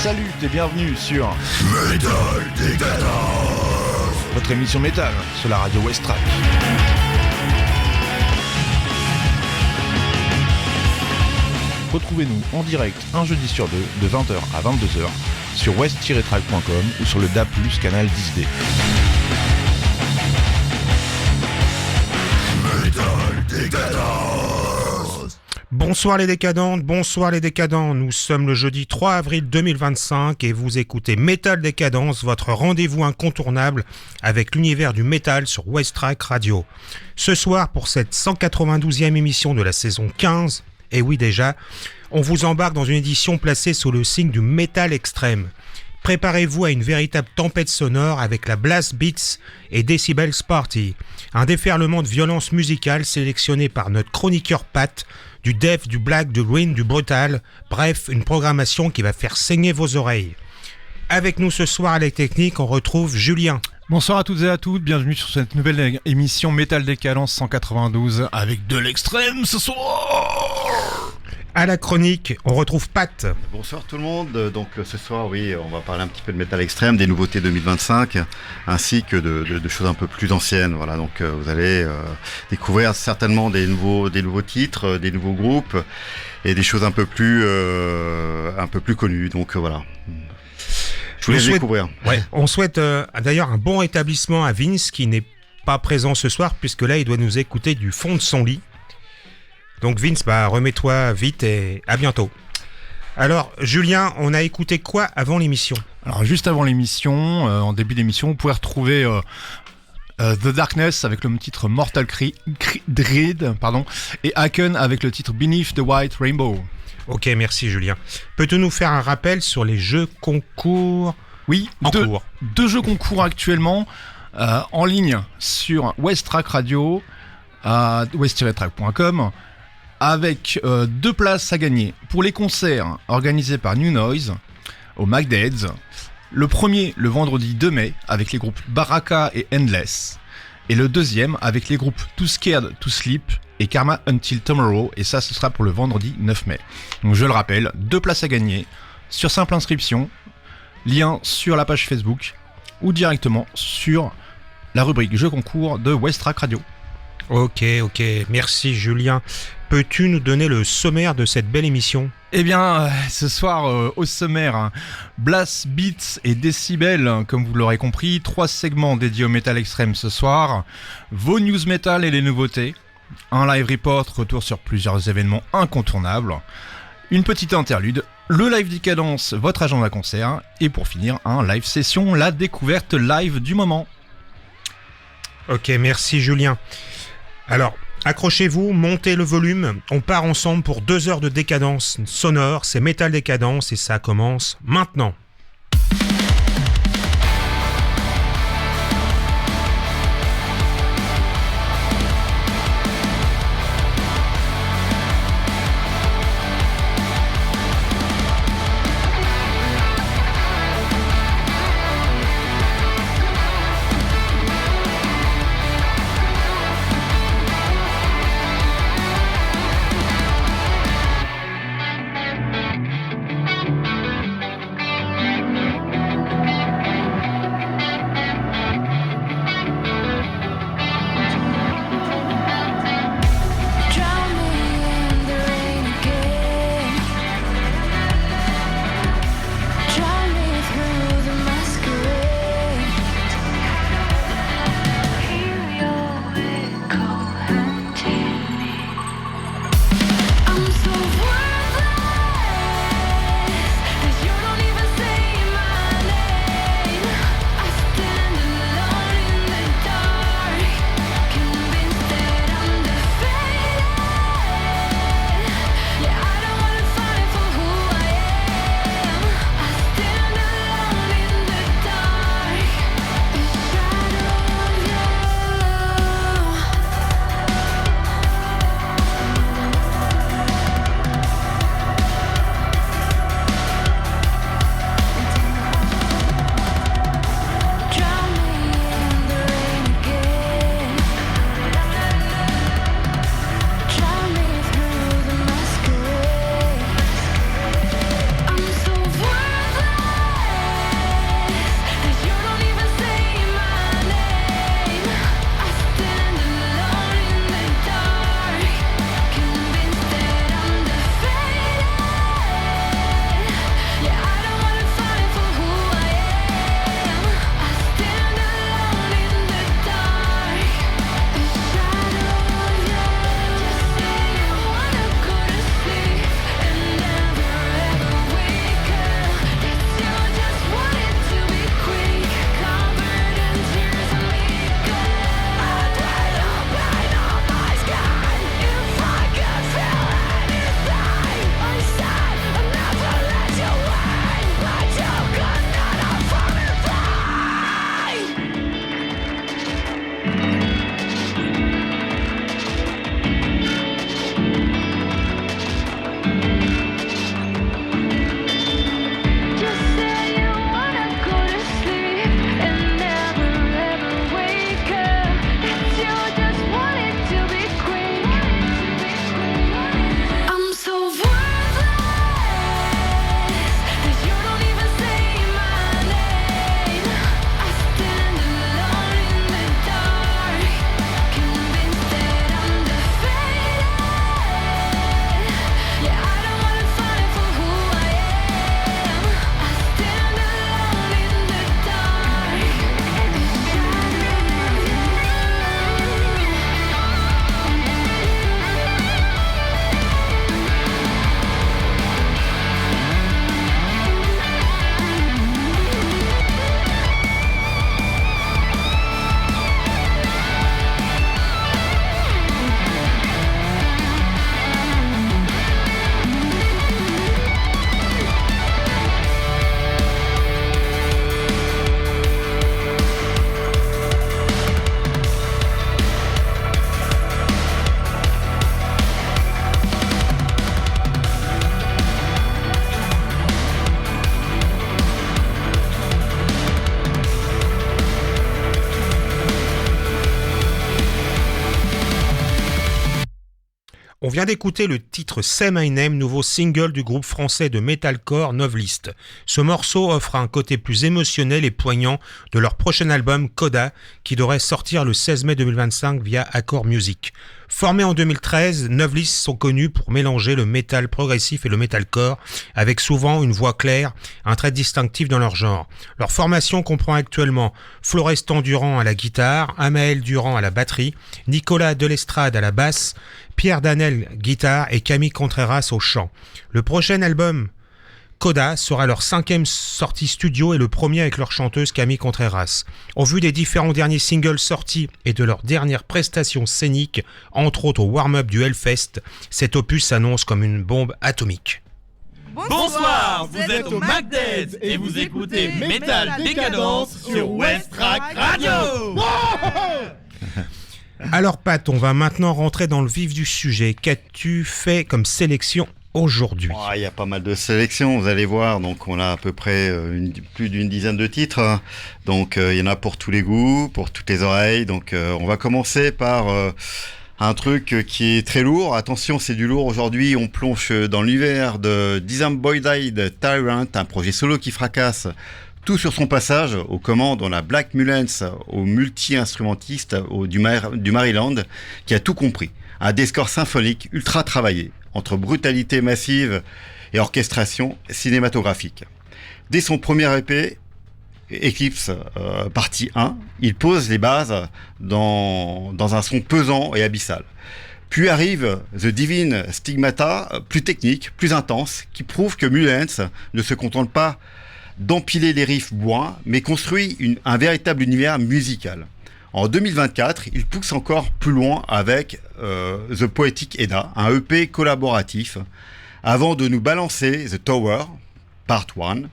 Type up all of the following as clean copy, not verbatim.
Salut et bienvenue sur Metal Décadence, votre émission métal sur la radio West Track. Retrouvez-nous en direct un jeudi sur deux de 20h à 22h sur west-track.com ou sur le DAB+, canal 10D. Metal Décadence. Bonsoir les décadents, nous sommes le jeudi 3 avril 2025 et vous écoutez Metal Décadence, votre rendez-vous incontournable avec l'univers du métal sur West Track Radio. Ce soir, pour cette 192e émission de la saison 15, et oui déjà, on vous embarque dans une édition placée sous le signe du métal extrême. Préparez-vous à une véritable tempête sonore avec la Blast Beats et Decibels Party, un déferlement de violence musicale sélectionné par notre chroniqueur Pat, du death, du black, du green, du brutal, bref, une programmation qui va faire saigner vos oreilles. Avec nous ce soir à la technique, on retrouve Julien. Bonsoir à toutes et à toutes, bienvenue sur cette nouvelle émission Metal Décadence 192 avec de l'extrême ce soir. À la chronique, on retrouve Pat. Bonsoir tout le monde, donc ce soir oui, on va parler un petit peu de métal extrême, des nouveautés 2025, ainsi que de choses un peu plus anciennes. Voilà, donc vous allez découvrir certainement des nouveaux titres, des nouveaux groupes et des choses un peu plus connues. Donc voilà. Je vous laisse découvrir. Ouais. On souhaite d'ailleurs un bon rétablissement à Vince qui n'est pas présent ce soir puisque là il doit nous écouter du fond de son lit. Donc Vince, remets-toi vite et à bientôt. Alors Julien, on a écouté quoi avant l'émission ? Alors juste avant l'émission, en début d'émission, vous pouvez retrouver The Darkness avec le titre Mortal Dread, et Haken avec le titre Beneath the White Rainbow. Ok, merci Julien. Peux-tu nous faire un rappel sur les jeux concours ? Oui, deux jeux concours actuellement en ligne sur West Track Radio, à west-track.com, avec 2 places à gagner pour les concerts organisés par New Noise au McDead's. Le premier, le vendredi 2 mai, avec les groupes Baraka et Endless. Et le deuxième, avec les groupes Too Scared to Sleep et Karma Until Tomorrow. Et ça, ce sera pour le vendredi 9 mai. Donc je le rappelle, 2 places à gagner sur simple inscription. Lien sur la page Facebook ou directement sur la rubrique Jeux concours de West Track Radio. Ok, merci Julien. Peux-tu nous donner le sommaire de cette belle émission ? Eh bien, ce soir, au sommaire, Blast Beats et Decibels, comme vous l'aurez compris, 3 segments dédiés au métal extrême ce soir, vos news metal et les nouveautés, un live report, retour sur plusieurs événements incontournables, une petite interlude, le live Décadence, votre agenda concert, et pour finir, un live session, la découverte live du moment. Ok, merci Julien. Alors, accrochez-vous, montez le volume, on part ensemble pour 2 heures de décadence sonore, c'est Metal Décadence et ça commence maintenant. On vient d'écouter le titre Say My Name, nouveau single du groupe français de metalcore Novelist. Ce morceau offre un côté plus émotionnel et poignant de leur prochain album Coda, qui devrait sortir le 16 mai 2025 via Accord Music. Formés en 2013, Novelist sont connus pour mélanger le métal progressif et le metalcore, avec souvent une voix claire, un trait distinctif dans leur genre. Leur formation comprend actuellement Florestan Durand à la guitare, Amael Durand à la batterie, Nicolas Delestrade à la basse, Pierre Danel guitare et Camille Contreras au chant. Le prochain album Coda sera leur 5e sortie studio et le premier avec leur chanteuse Camille Contreras. Au vu des différents derniers singles sortis et de leurs dernières prestations scéniques, entre autres au warm-up du Hellfest, cet opus s'annonce comme une bombe atomique. Bonsoir, vous êtes au MacDead et vous écoutez Metal Décadence sur West Track Radio. Alors Pat, on va maintenant rentrer dans le vif du sujet. Qu'as-tu fait comme sélection aujourd'hui? Il y a pas mal de sélections, vous allez voir. Donc on a à peu près plus d'une dizaine de titres. Donc il y en a pour tous les goûts, pour toutes les oreilles. Donc on va commencer par un truc qui est très lourd. Attention, c'est du lourd. Aujourd'hui, on plonge dans l'univers de Disembodied Tyrant, un projet solo qui fracasse tout sur son passage. Aux commandes, on a Black Mullens, au multi-instrumentiste du Maryland, qui a tout compris. Un décor symphonique ultra travaillé, entre brutalité massive et orchestration cinématographique. Dès son premier EP, Eclipse partie 1, il pose les bases dans un son pesant et abyssal. Puis arrive The Divine Stigmata, plus technique, plus intense, qui prouve que Mullens ne se contente pas d'empiler les riffs bourrins, mais construit un véritable univers musical. En 2024, il pousse encore plus loin avec The Poetic Edda, un EP collaboratif, avant de nous balancer The Tower, Part 1,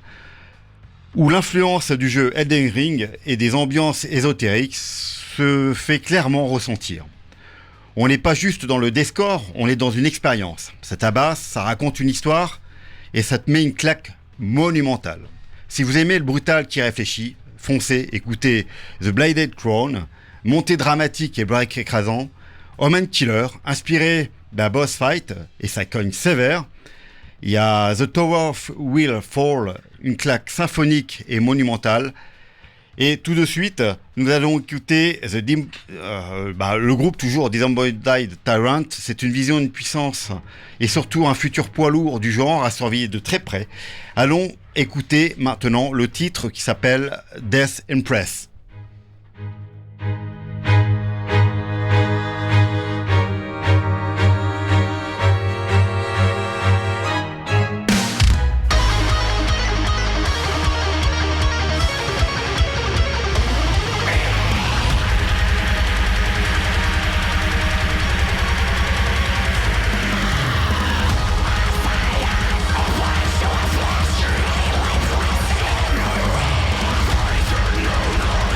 où l'influence du jeu Elden Ring et des ambiances ésotériques se fait clairement ressentir. On n'est pas juste dans le deathcore, on est dans une expérience. Ça tabasse, ça raconte une histoire, et ça te met une claque monumentale. Si vous aimez le brutal qui réfléchit, foncez, écoutez The Bladed Crown, montée dramatique et break écrasant, Omen Killer, inspiré d'un boss fight, et ça cogne sévère. Il y a The Tower Will Fall, une claque symphonique et monumentale. Et tout de suite, nous allons écouter le groupe toujours Disembodied Tyrant. C'est une vision, une puissance et surtout un futur poids lourd du genre à surveiller de très près. Allons écouter maintenant le titre qui s'appelle Death Impress. No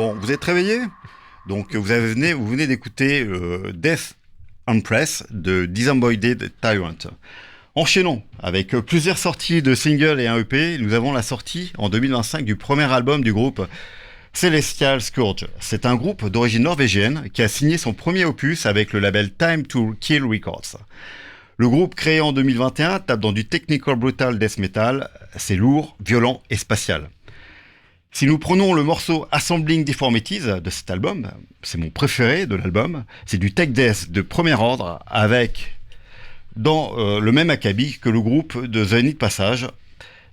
Bon, vous êtes réveillés? Donc vous venez d'écouter Death on Press de Disembodied Tyrant. Enchaînons avec plusieurs sorties de singles et un EP. Nous avons la sortie en 2025 du premier album du groupe Celestial Scourge. C'est un groupe d'origine norvégienne qui a signé son premier opus avec le label Time to Kill Records. Le groupe créé en 2021 tape dans du technical brutal death metal. C'est lourd, violent et spatial. Si nous prenons le morceau Assembling Deformities de cet album, c'est mon préféré de l'album, c'est du tech death de premier ordre avec dans le même acabit que le groupe de The Need Passage.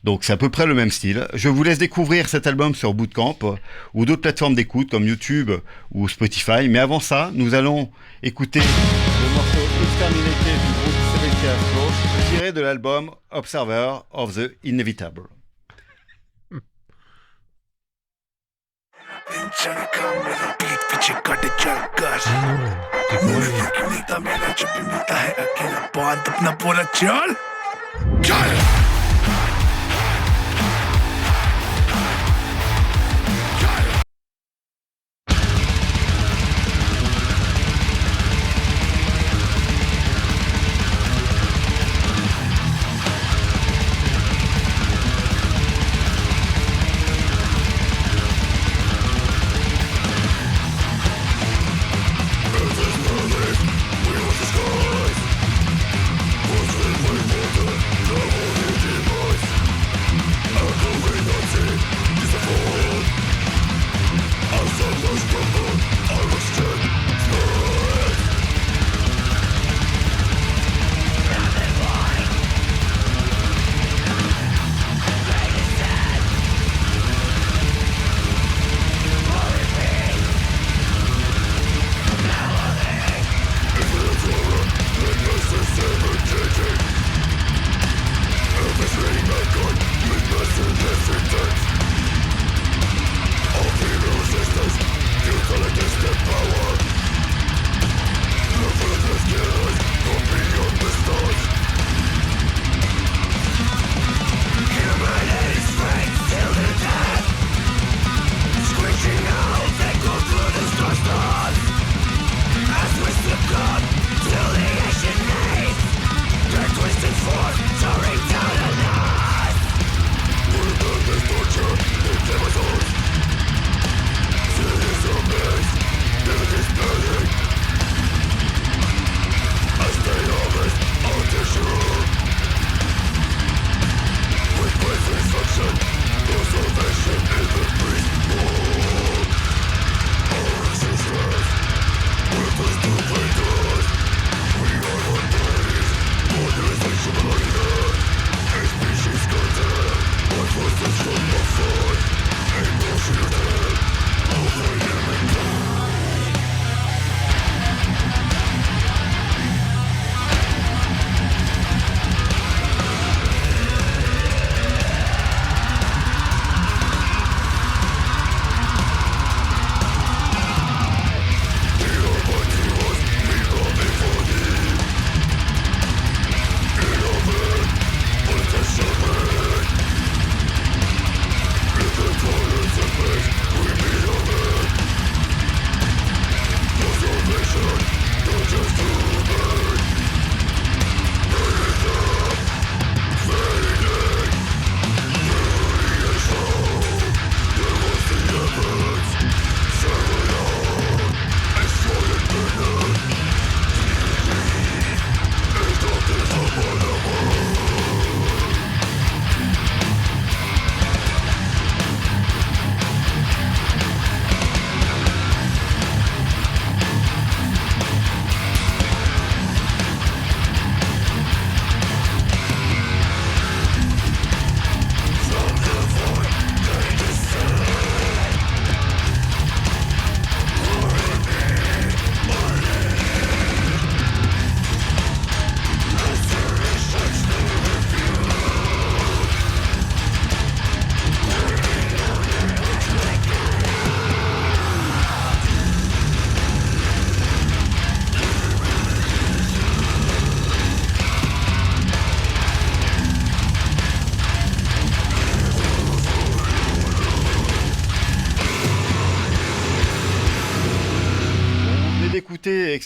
Donc c'est à peu près le même style. Je vous laisse découvrir cet album sur Bootcamp ou d'autres plateformes d'écoute comme YouTube ou Spotify. Mais avant ça, nous allons écouter le morceau Exterminated du groupe Celestial Scourge tiré de l'album Observer of the Inevitable. Skies.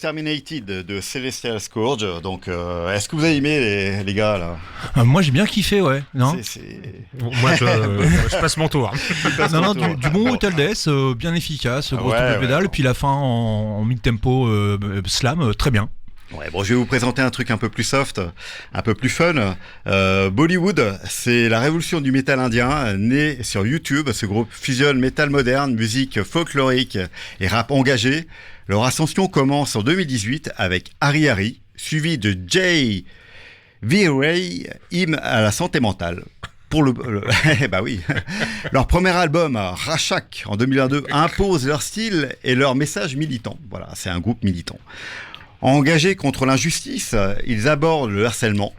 Exterminated de Celestial Scourge. Donc, est-ce que vous avez aimé les gars là? Moi j'ai bien kiffé, ouais. Non. Moi, je passe mon tour. Non, du bon Metal Death, bien efficace, grosse double pédale, puis la fin en mid-tempo slam, très bien. Ouais, bon, je vais vous présenter un truc un peu plus soft, un peu plus fun. Bollywood, c'est la révolution du métal indien, né sur YouTube. Ce groupe fusionne métal moderne, musique folklorique et rap engagé. Leur ascension commence en 2018 avec Hari Hari, suivi de Jay V-Ray, hymne à la santé mentale. Bah oui. Leur premier album, Rashak, en 2022, impose leur style et leur message militant. Voilà, c'est un groupe militant. Engagés contre l'injustice, ils abordent le harcèlement,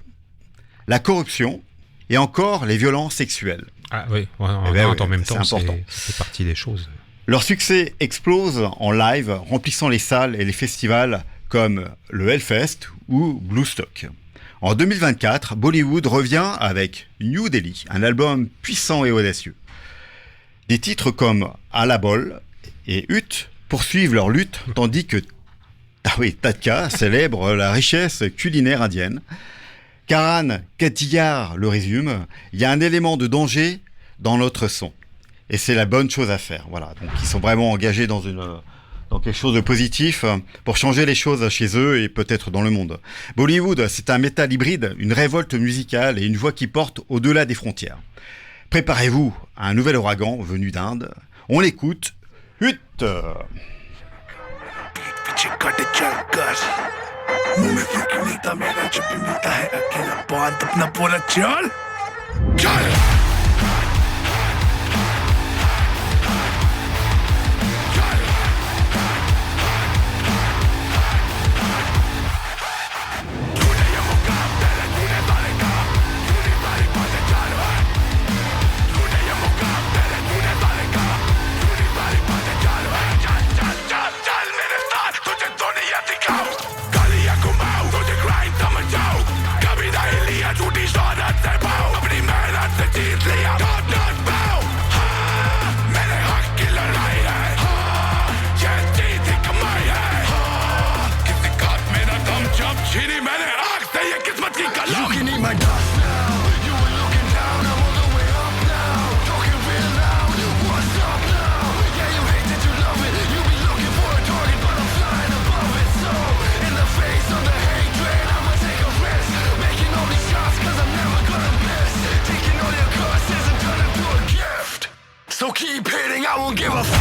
la corruption et encore les violences sexuelles. Ah oui, en même temps, c'est partie des choses. Leur succès explose en live, remplissant les salles et les festivals comme le Hellfest ou Bluestock. En 2024, Bollywood revient avec New Delhi, un album puissant et audacieux. Des titres comme À la Bol et Ut poursuivent leur lutte, tandis que Tadka célèbre la richesse culinaire indienne. Karan Katiyar le résume, il y a un élément de danger dans notre son. Et c'est la bonne chose à faire. Voilà. Donc ils sont vraiment engagés dans quelque chose de positif pour changer les choses chez eux et peut-être dans le monde. Bollywood, c'est un métal hybride, une révolte musicale et une voix qui porte au-delà des frontières. Préparez-vous à un nouvel ouragan venu d'Inde. On l'écoute. Hut! कटे चल कर मुंह में फूक नीता मेरा जब भी मिलता है अकेला बात अपना बोला चल चल So keep hitting, I won't give a fuck.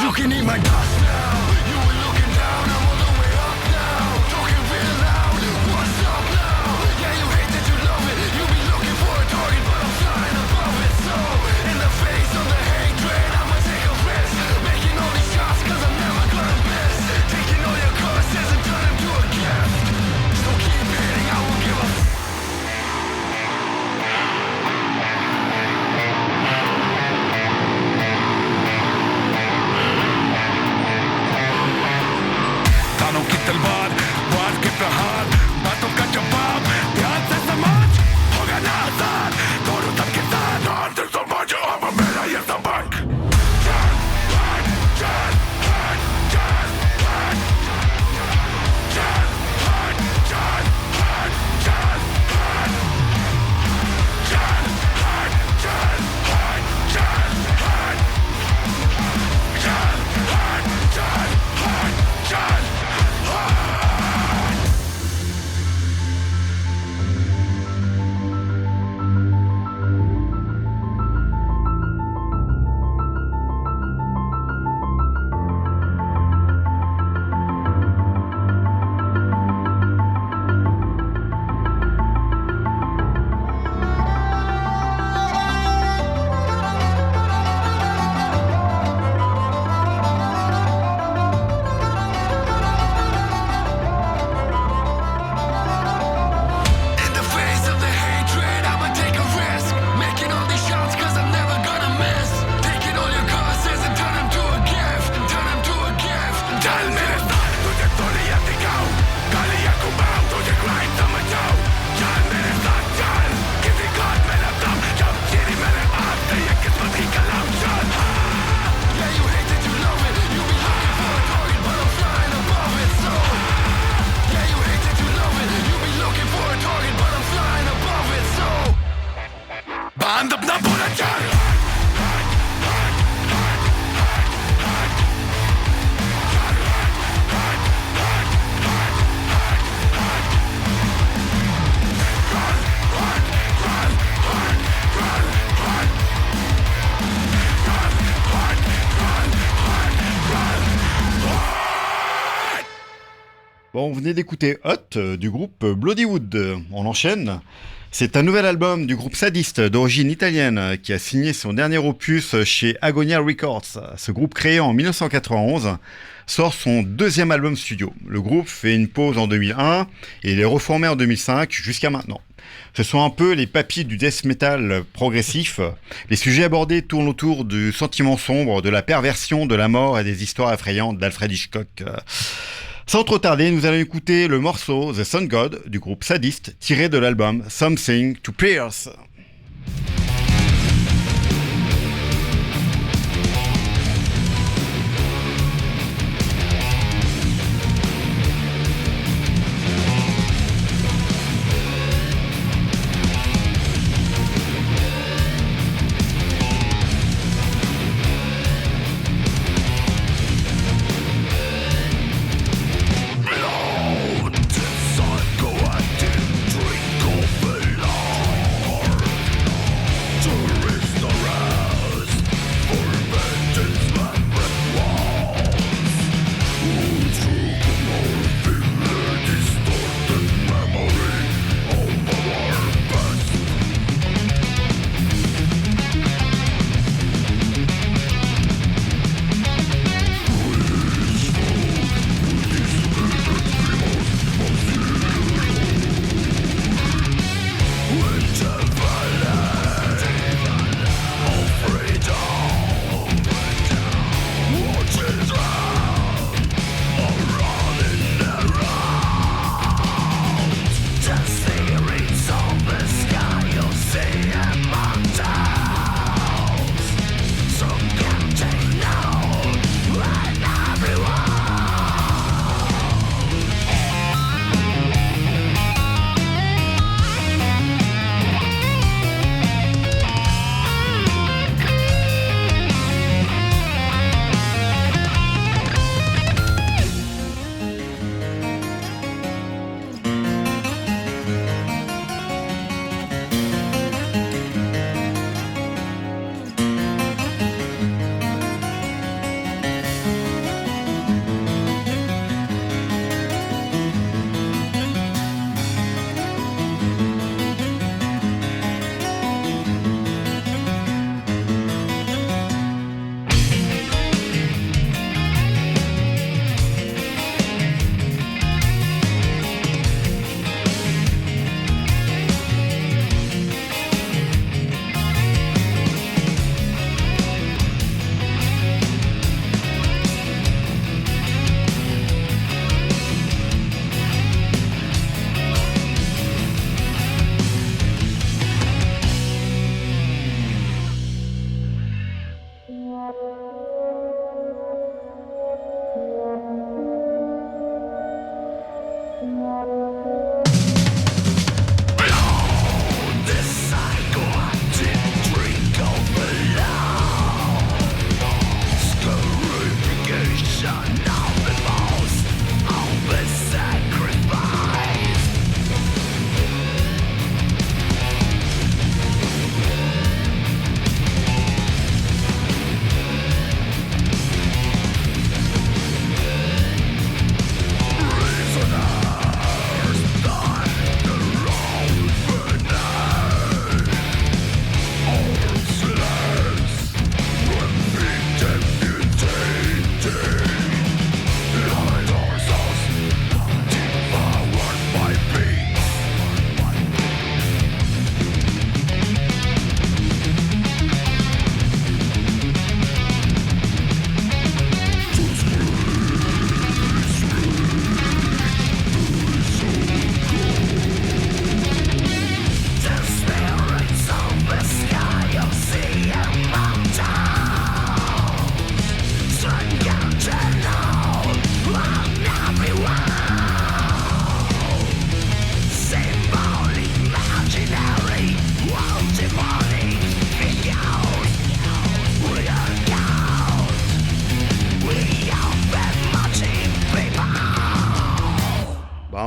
Looking in my dust now, you were looking down, I'm all the way up now, talking real loud, what's up now, yeah you hate it, you love it, you be looking for a target but I'm flying above it, so, in the face of the hatred, I'ma take a risk, making all these shots cause I'm never gonna miss, taking all your curses and turn them to a gift, so keep hitting, I won't give a Bon, vous venez d'écouter Hot du groupe Bloodywood. On enchaîne. C'est un nouvel album du groupe Sadist d'origine italienne qui a signé son dernier opus chez Agonia Records. Ce groupe créé en 1991 sort son deuxième album studio. Le groupe fait une pause en 2001 et il est reformé en 2005 jusqu'à maintenant. Ce sont un peu les papis du death metal progressif. Les sujets abordés tournent autour du sentiment sombre, de la perversion, de la mort et des histoires effrayantes d'Alfred Hitchcock. Sans trop tarder, nous allons écouter le morceau The Sun God du groupe Sadist, tiré de l'album Something to Pierce.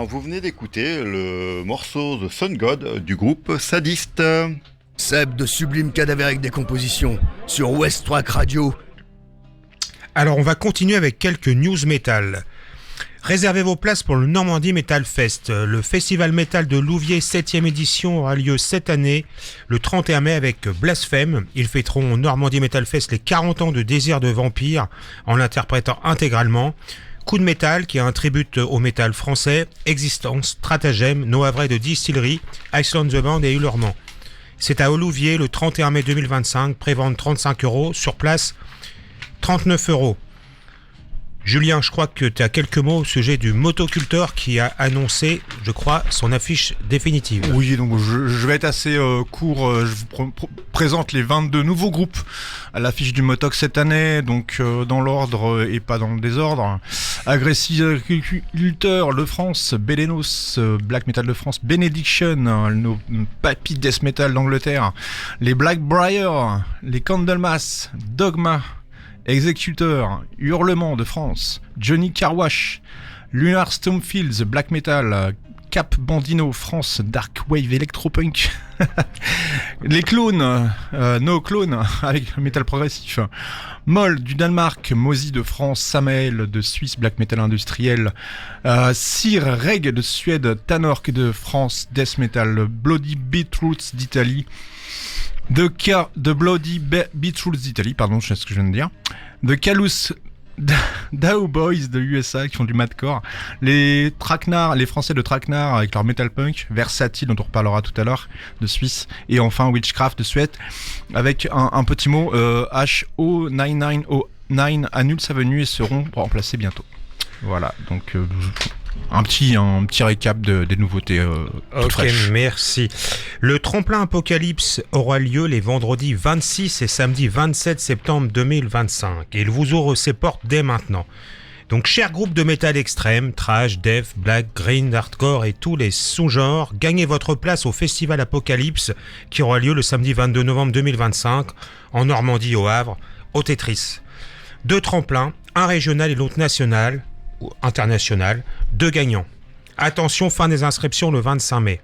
Vous venez d'écouter le morceau The Sun God du groupe Sadist. Seb de Sublime Cadavérique Décomposition sur West Track Radio. Alors on va continuer avec quelques news metal. Réservez vos places pour le Normandie Metal Fest. Le festival métal de Louviers 7e édition aura lieu cette année, le 31 mai avec Blasphème. Ils fêteront au Normandie Metal Fest les 40 ans de Désir de Vampire en l'interprétant intégralement. Coup de métal, qui est un tribute au métal français, Existence, Stratagème, No Havre de Distillery, Iceland the Band et Hurlement. C'est à Olouviers le 31 mai 2025, prévente 35 €, sur place 39 €. Julien, je crois que tu as quelques mots au sujet du motoculteur qui a annoncé, je crois, son affiche définitive. Oui, donc je vais être assez court. Je vous présente les 22 nouveaux groupes à l'affiche du Motoc cette année, donc dans l'ordre et pas dans le désordre. Agressive Agriculteur de France, Belenos, Black Metal de France, Benediction, nos papis Death Metal d'Angleterre, les Blackbriar, les Candlemas, Dogma, Executor, Hurlement de France, Johnny Carwash, Lunar Stonefields, Black Metal, Cap Bandino, France, Dark Wave Electropunk, les Clones, No Clone avec Metal Progressif, Moll du Danemark, Mozy de France, Samael de Suisse, Black Metal Industriel, Sir Reg de Suède, Tanork de France, Death Metal, Bloody Beetroots d'Italie, The Bloody Beetroots d'Italie, pardon, je sais ce que je viens de dire. The Callous Dow Boys de USA qui font du madcore. Les Traquenard, les Français de Traquenard avec leur metal punk. Versatile, dont on reparlera tout à l'heure, de Suisse. Et enfin Witchcraft de Suède avec un petit mot HO9909 annule sa venue et seront remplacés bientôt. Voilà, donc un petit récap des nouveautés toutes fraîches. Merci. Le tremplin Apocalypse aura lieu les vendredis 26 et samedi 27 septembre 2025 et il vous ouvre ses portes dès maintenant. Donc, chers groupes de métal extrême, trash, death, black, green, hardcore et tous les sous-genres, gagnez votre place au festival Apocalypse qui aura lieu le samedi 22 novembre 2025 en Normandie au Havre, au Tetris. 2 tremplins, un régional et l'autre national ou international, 2 gagnants. Attention, fin des inscriptions le 25 mai.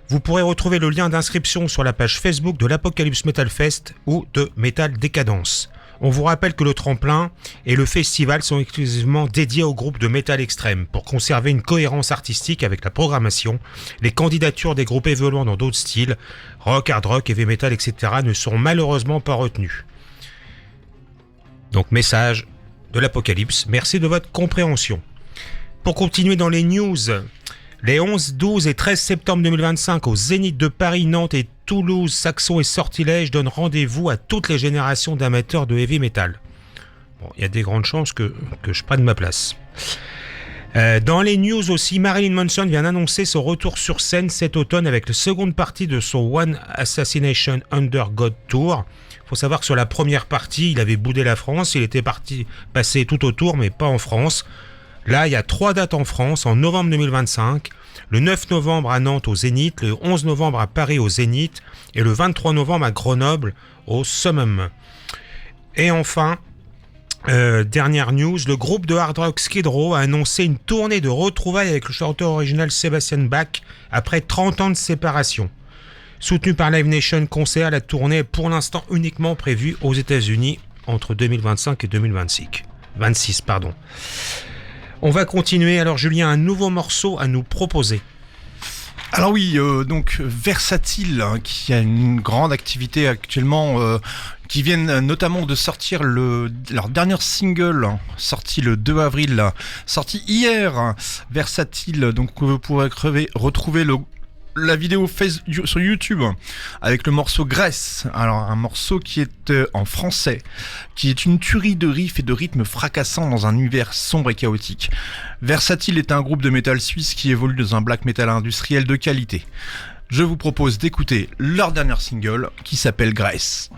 Vous pourrez retrouver le lien d'inscription sur la page Facebook de l'Apocalypse Metal Fest ou de Metal Décadence. On vous rappelle que le tremplin et le festival sont exclusivement dédiés aux groupes de métal extrême pour conserver une cohérence artistique avec la programmation. Les candidatures des groupes évoluant dans d'autres styles, rock, hard rock, heavy metal, etc. ne seront malheureusement pas retenues. Donc message de l'Apocalypse, merci de votre compréhension. Pour continuer dans les news, les 11, 12 et 13 septembre 2025 au Zénith de Paris, Nantes et Toulouse, Saxon et Sortilège donnent rendez-vous à toutes les générations d'amateurs de heavy metal. Bon, il y a des grandes chances que je prenne ma place. Dans les news aussi, Marilyn Manson vient d'annoncer son retour sur scène cet automne avec la seconde partie de son One Assassination Under God Tour. Faut savoir que sur la première partie, il avait boudé la France, il était passé tout autour, mais pas en France. Là, il y a 3 dates en France, en novembre 2025, le 9 novembre à Nantes au Zénith, le 11 novembre à Paris au Zénith, et le 23 novembre à Grenoble au Summum. Et enfin, dernière news, le groupe de hard rock Skid Row a annoncé une tournée de retrouvailles avec le chanteur original Sebastian Bach après 30 ans de séparation. Soutenu par Live Nation Concert, la tournée est pour l'instant uniquement prévue aux États-Unis entre 2025 et 2026. On va continuer. Alors Julien, un nouveau morceau à nous proposer. Alors oui, donc Versatile, hein, qui a une grande activité actuellement, qui viennent notamment de sortir leur dernier single, sorti le 2 avril, sorti hier, Versatile, donc vous pourrez retrouver la vidéo sur YouTube avec le morceau Graisse. Alors un morceau qui est en français, qui est une tuerie de riffs et de rythmes fracassants dans un univers sombre et chaotique. Versatile est un groupe de métal suisse qui évolue dans un black metal industriel de qualité. Je vous propose d'écouter leur dernier single qui s'appelle Graisse.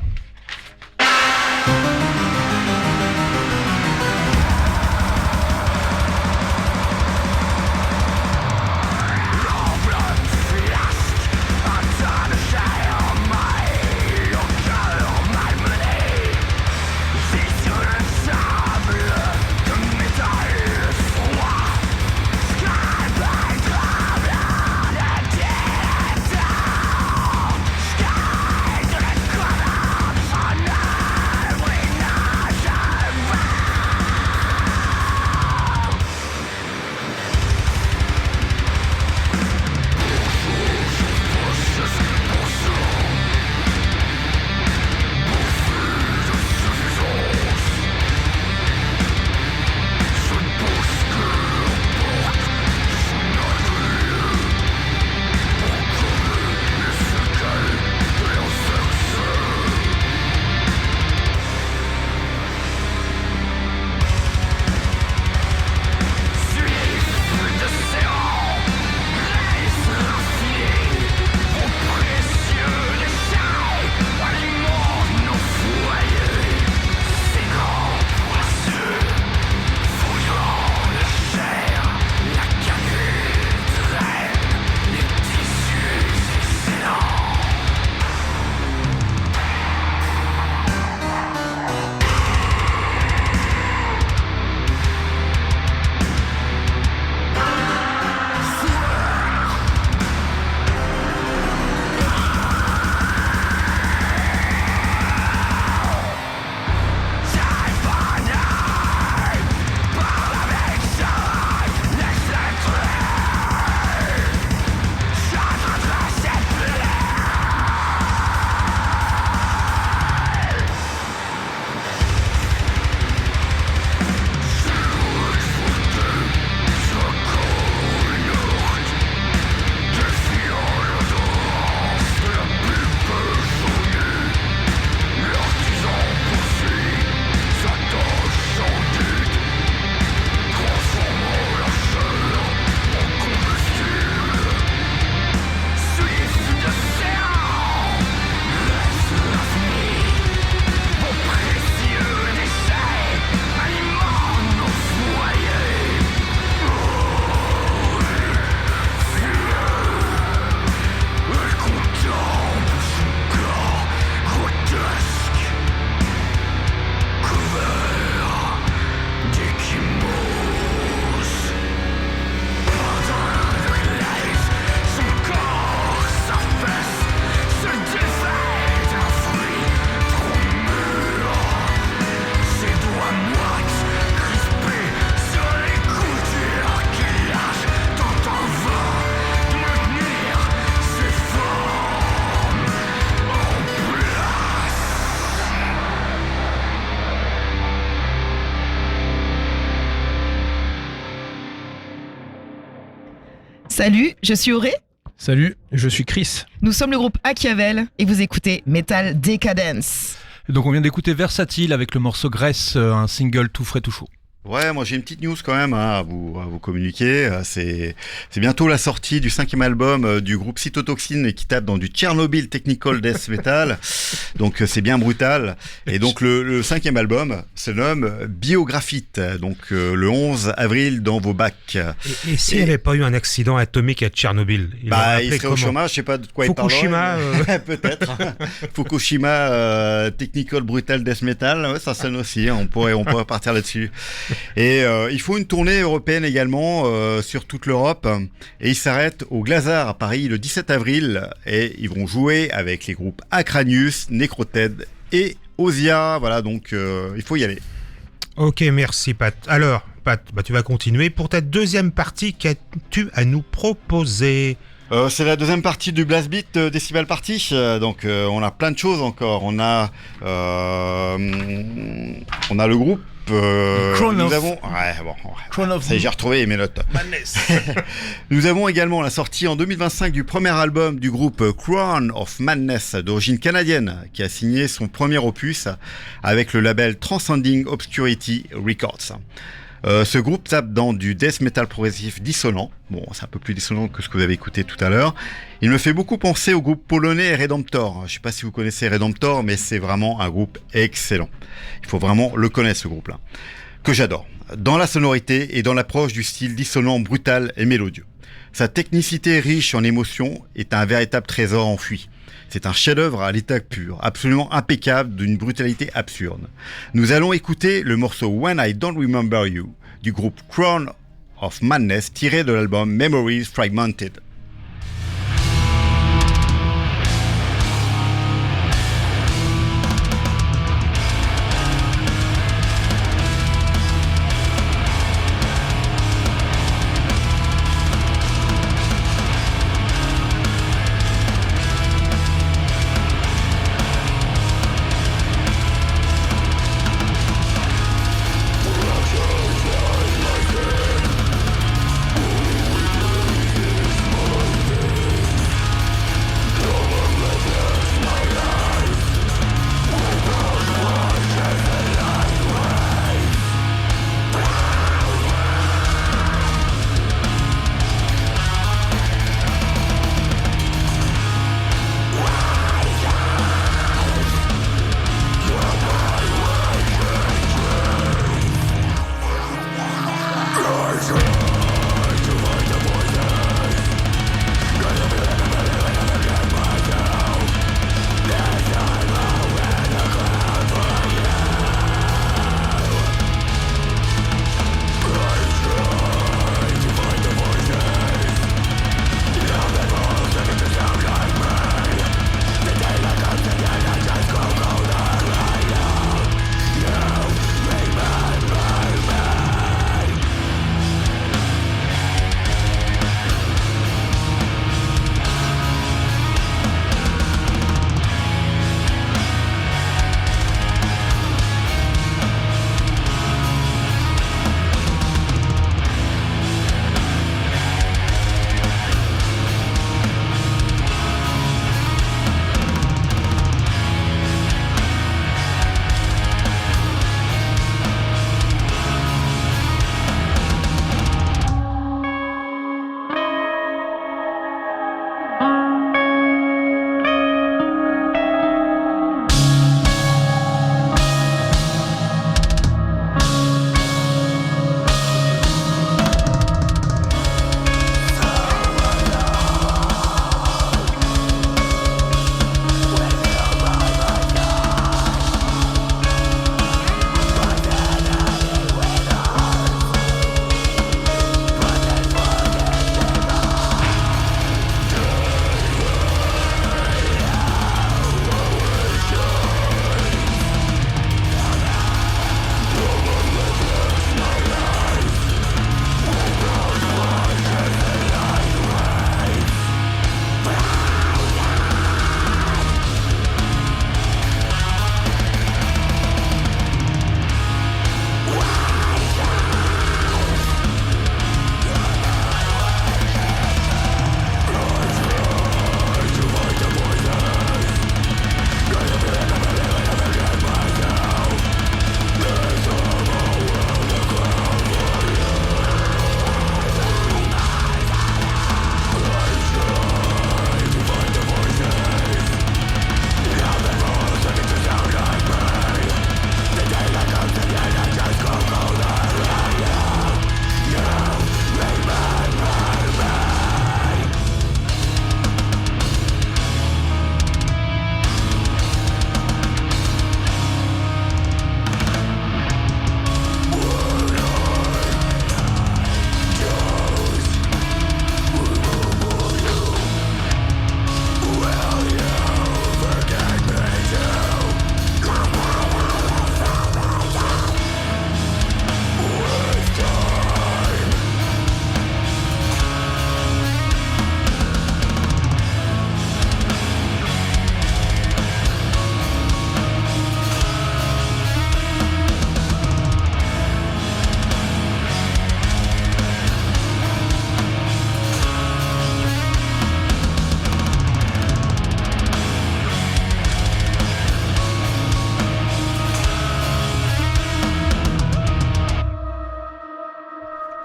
Salut, je suis Auré. Salut, je suis Chris. Nous sommes le groupe Achiavel et vous écoutez Metal Decadence. Donc on vient d'écouter Versatile avec le morceau Graisse, un single tout frais tout chaud. Ouais, moi j'ai une petite news quand même à vous communiquer. C'est bientôt la sortie du 5e album du groupe Cytotoxine qui tape dans du Chernobyl Technical Death Metal. Donc c'est bien brutal. Et donc le 5e album se nomme Biographite. Donc le 11 avril dans vos bacs. Et s'il n'y avait pas eu un accident atomique à Tchernobyl, il serait au chômage, je sais pas de quoi il parle. Fukushima, peut-être. Fukushima Technical Brutal Death Metal, ouais, ça sonne aussi. On pourrait partir là-dessus. Et il faut une tournée européenne également sur toute l'Europe. Et ils s'arrêtent au Glazart à Paris le 17 avril. Et ils vont jouer avec les groupes Acranius, Necroted et Osia. Voilà, donc il faut y aller. Ok, merci Pat. Alors, Pat, tu vas continuer. Pour ta deuxième partie, qu'as-tu à nous proposer ? C'est la deuxième partie du Blast Beat Decibel Party. Donc on a plein de choses encore. On a le groupe. Nous avons. Ça y est, j'ai retrouvé mes notes. Nous avons également la sortie en 2025 du premier album du groupe Crown of Madness d'origine canadienne qui a signé son premier opus avec le label Transcending Obscurity Records. Ce groupe tape dans du death metal progressif dissonant. Bon, c'est un peu plus dissonant que ce que vous avez écouté tout à l'heure. Il me fait beaucoup penser au groupe polonais Redemptor. Je sais pas si vous connaissez Redemptor, mais c'est vraiment un groupe excellent. Il faut vraiment le connaître, ce groupe-là. Que j'adore. Dans la sonorité et dans l'approche du style dissonant, brutal et mélodieux. Sa technicité riche en émotions est un véritable trésor enfoui. C'est un chef-d'œuvre à l'état pur, absolument impeccable, d'une brutalité absurde. Nous allons écouter le morceau When I Don't Remember You du groupe Crown of Madness tiré de l'album Memories Fragmented. Like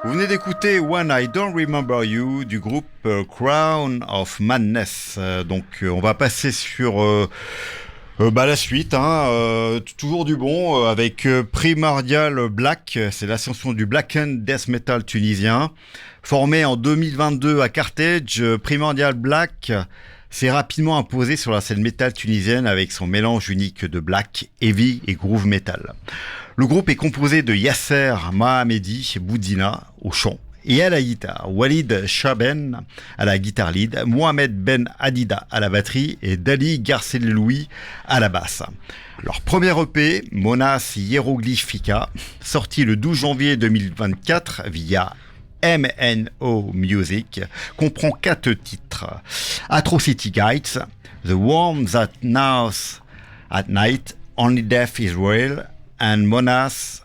Vous venez d'écouter When I Don't Remember You du groupe Crown of Madness. On va passer sur la suite, toujours du bon, avec Primordial Black. C'est l'ascension du Black and Death Metal tunisien. Formé en 2022 à Carthage, Primordial Black s'est rapidement imposé sur la scène métal tunisienne avec son mélange unique de black, heavy et groove metal. Le groupe est composé de Yasser Mohamedi Boudzina au chant et à la guitare, Walid Chaben à la guitare lead, Mohamed Ben Hadida à la batterie et Dali Garceloui à la basse. Leur premier EP, Monas Hieroglyphica, sorti le 12 janvier 2024 via MNO Music, comprend 4 titres: Atrocity Guides, The Worm That Gnaws at Night, Only Death is Real, and Monas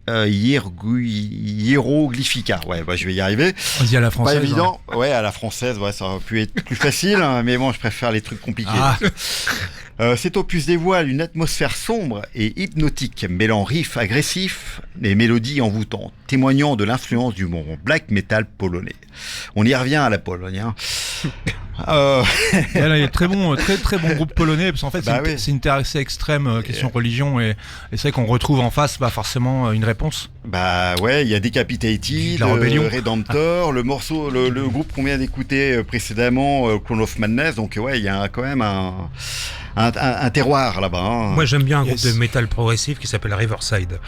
Hieroglyphica. Ouais, je vais y arriver. Vas-y à la française. Pas évident. Hein. Ouais, à la française, ça aurait pu être plus facile, mais bon, je préfère les trucs compliqués. Cet opus dévoile une atmosphère sombre et hypnotique, mêlant riffs agressifs et mélodies envoûtantes, témoignant de l'influence du mouvement black metal polonais. On y revient à la Pologne. Là, il y a très bon groupe polonais, parce qu'en fait, c'est une terre assez extrême, question religion, et c'est vrai qu'on retrouve en face forcément une réponse. Il y a Decapitated, Redemptor, le morceau, le groupe qu'on vient d'écouter précédemment, Crown of Madness, il y a quand même un terroir là-bas. Moi j'aime bien un groupe de métal progressif qui s'appelle Riverside.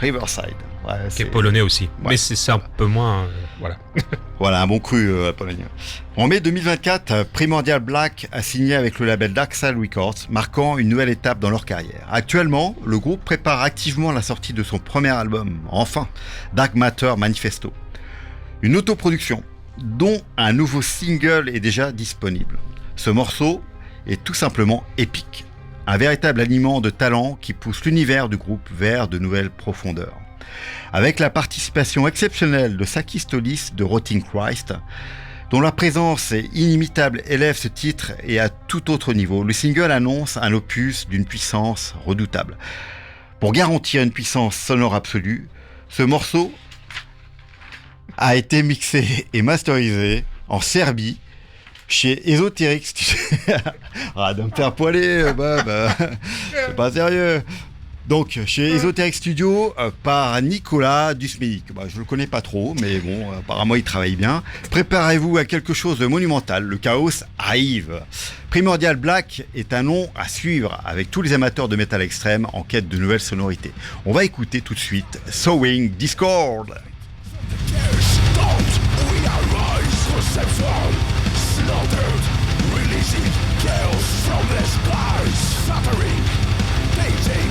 Qui est polonais aussi. Ouais. Mais c'est un peu moins... Voilà, un bon cru polonais. En mai 2024, Primordial Black a signé avec le label Dark Side Records, marquant une nouvelle étape dans leur carrière. Actuellement, le groupe prépare activement la sortie de son premier album, enfin, Dark Matter Manifesto. Une autoproduction, dont un nouveau single est déjà disponible. Ce morceau est tout simplement épique. Un véritable aliment de talent qui pousse l'univers du groupe vers de nouvelles profondeurs. Avec la participation exceptionnelle de Saki Stolis de Rotting Christ, dont la présence inimitable élève ce titre et à tout autre niveau, le single annonce un opus d'une puissance redoutable. Pour garantir une puissance sonore absolue, ce morceau a été mixé et masterisé en Serbie chez Esoteric Studio. Arrête de me faire poiler, c'est pas sérieux. Donc, chez Esoteric Studio, par Nicolas Dusmenic. Je le connais pas trop, mais bon, apparemment il travaille bien. Préparez-vous à quelque chose de monumental, le chaos arrive. Primordial Black est un nom à suivre avec tous les amateurs de métal extrême en quête de nouvelles sonorités. On va écouter tout de suite Sowing Discord. Slaughtered, releasing chaos from the skies, shattering, dating,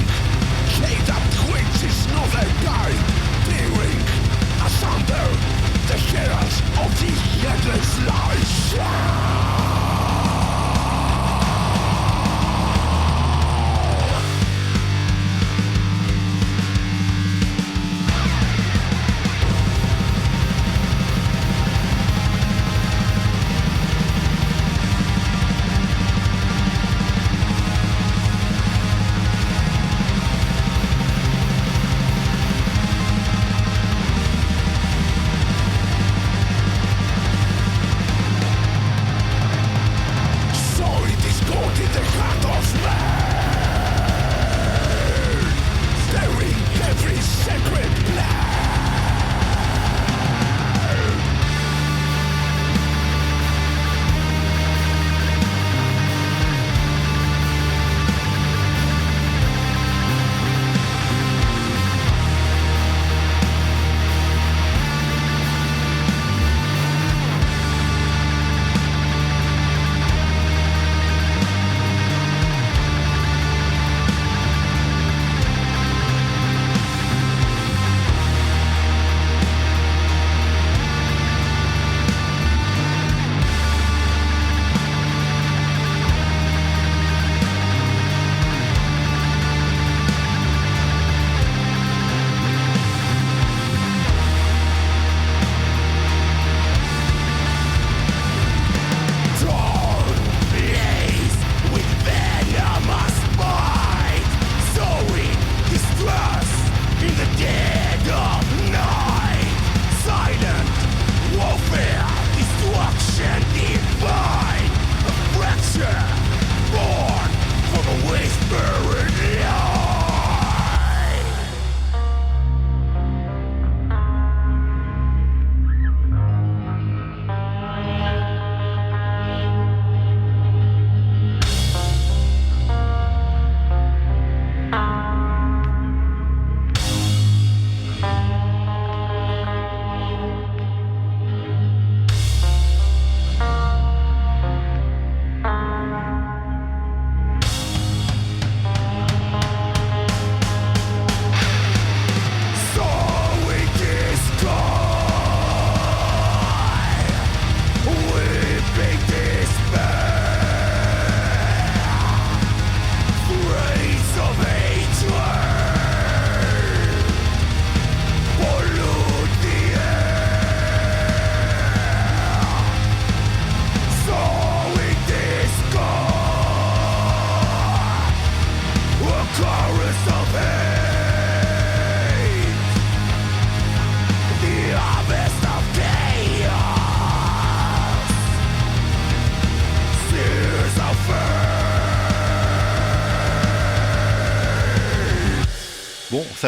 shade up twins is not a guy, tearing asunder the heralds of the endless lies.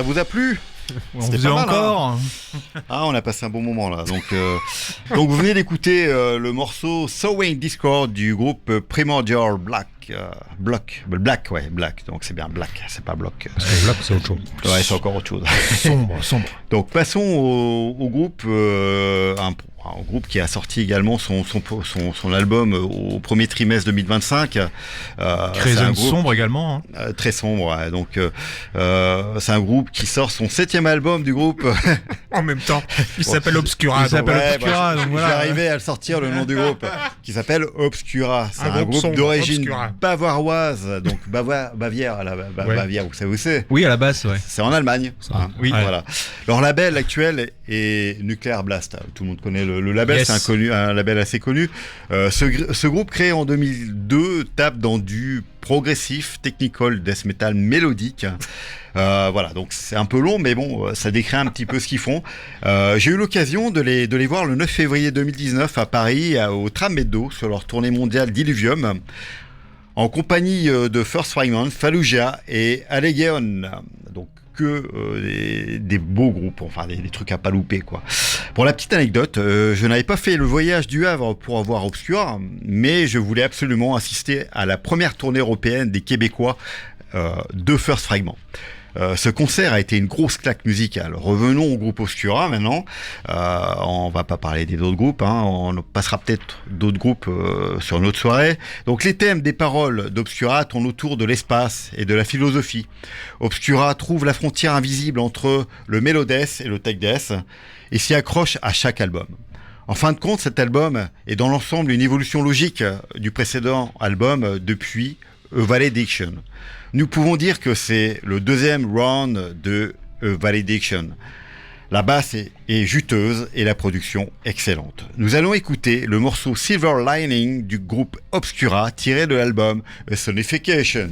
ça vous a plu? On faisait encore. Ah, on a passé un bon moment là. Donc vous venez d'écouter le morceau Sowing Discord du groupe Primordial Black. Black. Donc c'est bien Black, c'est pas Block. Black, c'est autre chose. Ouais, c'est encore autre chose. Sombre. Donc passons au groupe, un groupe qui a sorti également son album au premier trimestre 2025. Crazy sombre également. Hein. Très sombre. Ouais. Donc c'est un groupe qui sort son 7e album du groupe. En même temps, il s'appelle Obscura. Donc voilà. J'arrivais à le sortir le nom du groupe, qui s'appelle Obscura. C'est un groupe d'origine bavaroise, donc Bavière, Bavière, vous savez où c'est? Oui, à la base, ouais. C'est en Allemagne. Oui. Voilà. Leur label actuel est Nuclear Blast. Tout le monde connaît le label, yes. C'est un label assez connu. Ce groupe créé en 2002 tape dans du progressif, technical, death metal mélodique. Voilà, donc c'est un peu long, mais bon, ça décrit un petit peu ce qu'ils font. J'ai eu l'occasion de les voir le 9 février 2019 à Paris, au Tram Meadow, sur leur tournée mondiale d'Illuvium, en compagnie de First Fragment, Fallujah et Allegaeon. Donc des beaux groupes, enfin des trucs à pas louper, quoi. Pour la petite anecdote, je n'avais pas fait le voyage du Havre pour voir Obscura, mais je voulais absolument assister à la première tournée européenne des Québécois de First Fragment. Ce concert a été une grosse claque musicale. Revenons au groupe Obscura maintenant. On va pas parler des autres groupes, hein. On passera peut-être d'autres groupes sur une autre soirée. Donc les thèmes des paroles d'Obscura tournent autour de l'espace et de la philosophie. Obscura trouve la frontière invisible entre le Melodeath et le Tech Death et s'y accroche à chaque album. En fin de compte, cet album est dans l'ensemble une évolution logique du précédent album depuis Valediction. Nous pouvons dire que c'est le deuxième round de Valediction. La basse est juteuse et la production excellente. Nous allons écouter le morceau Silver Lining du groupe Obscura tiré de l'album A Sonification.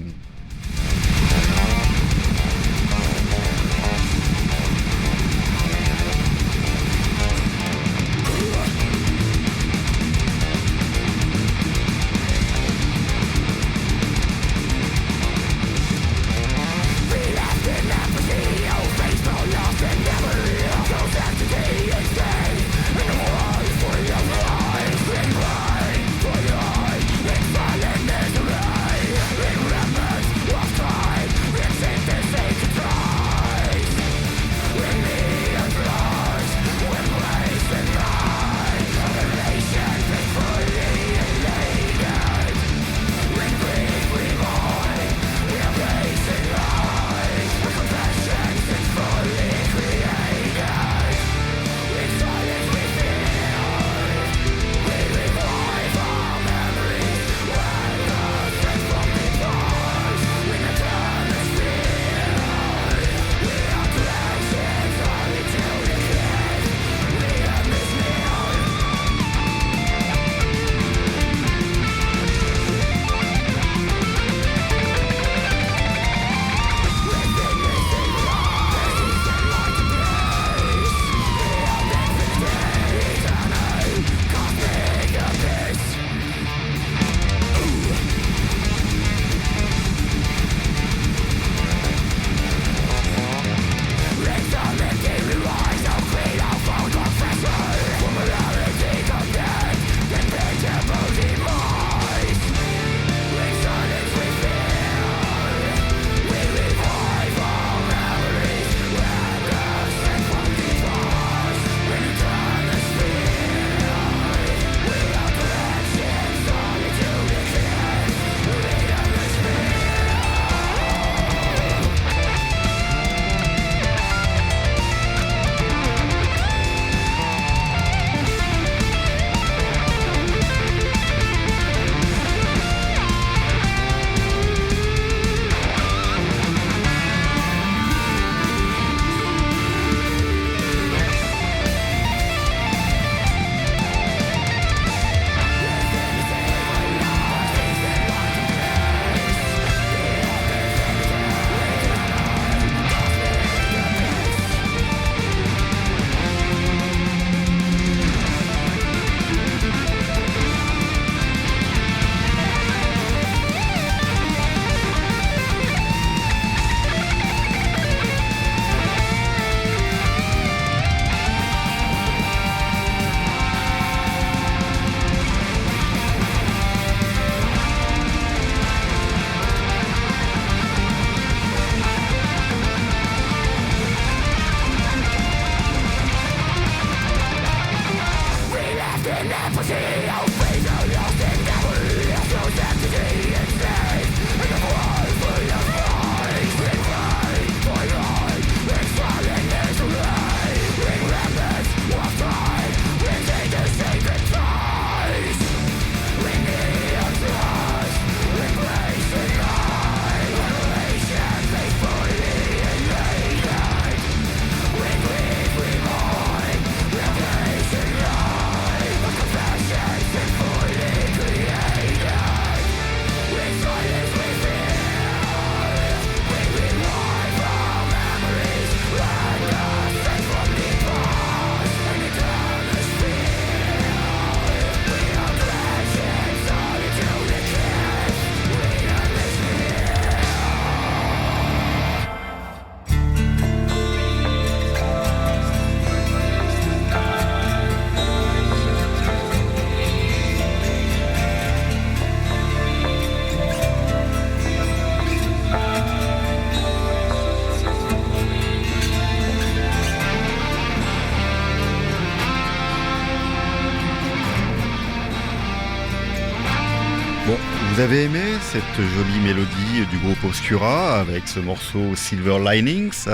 Vous avez aimé cette jolie mélodie du groupe Obscura avec ce morceau Silver Linings?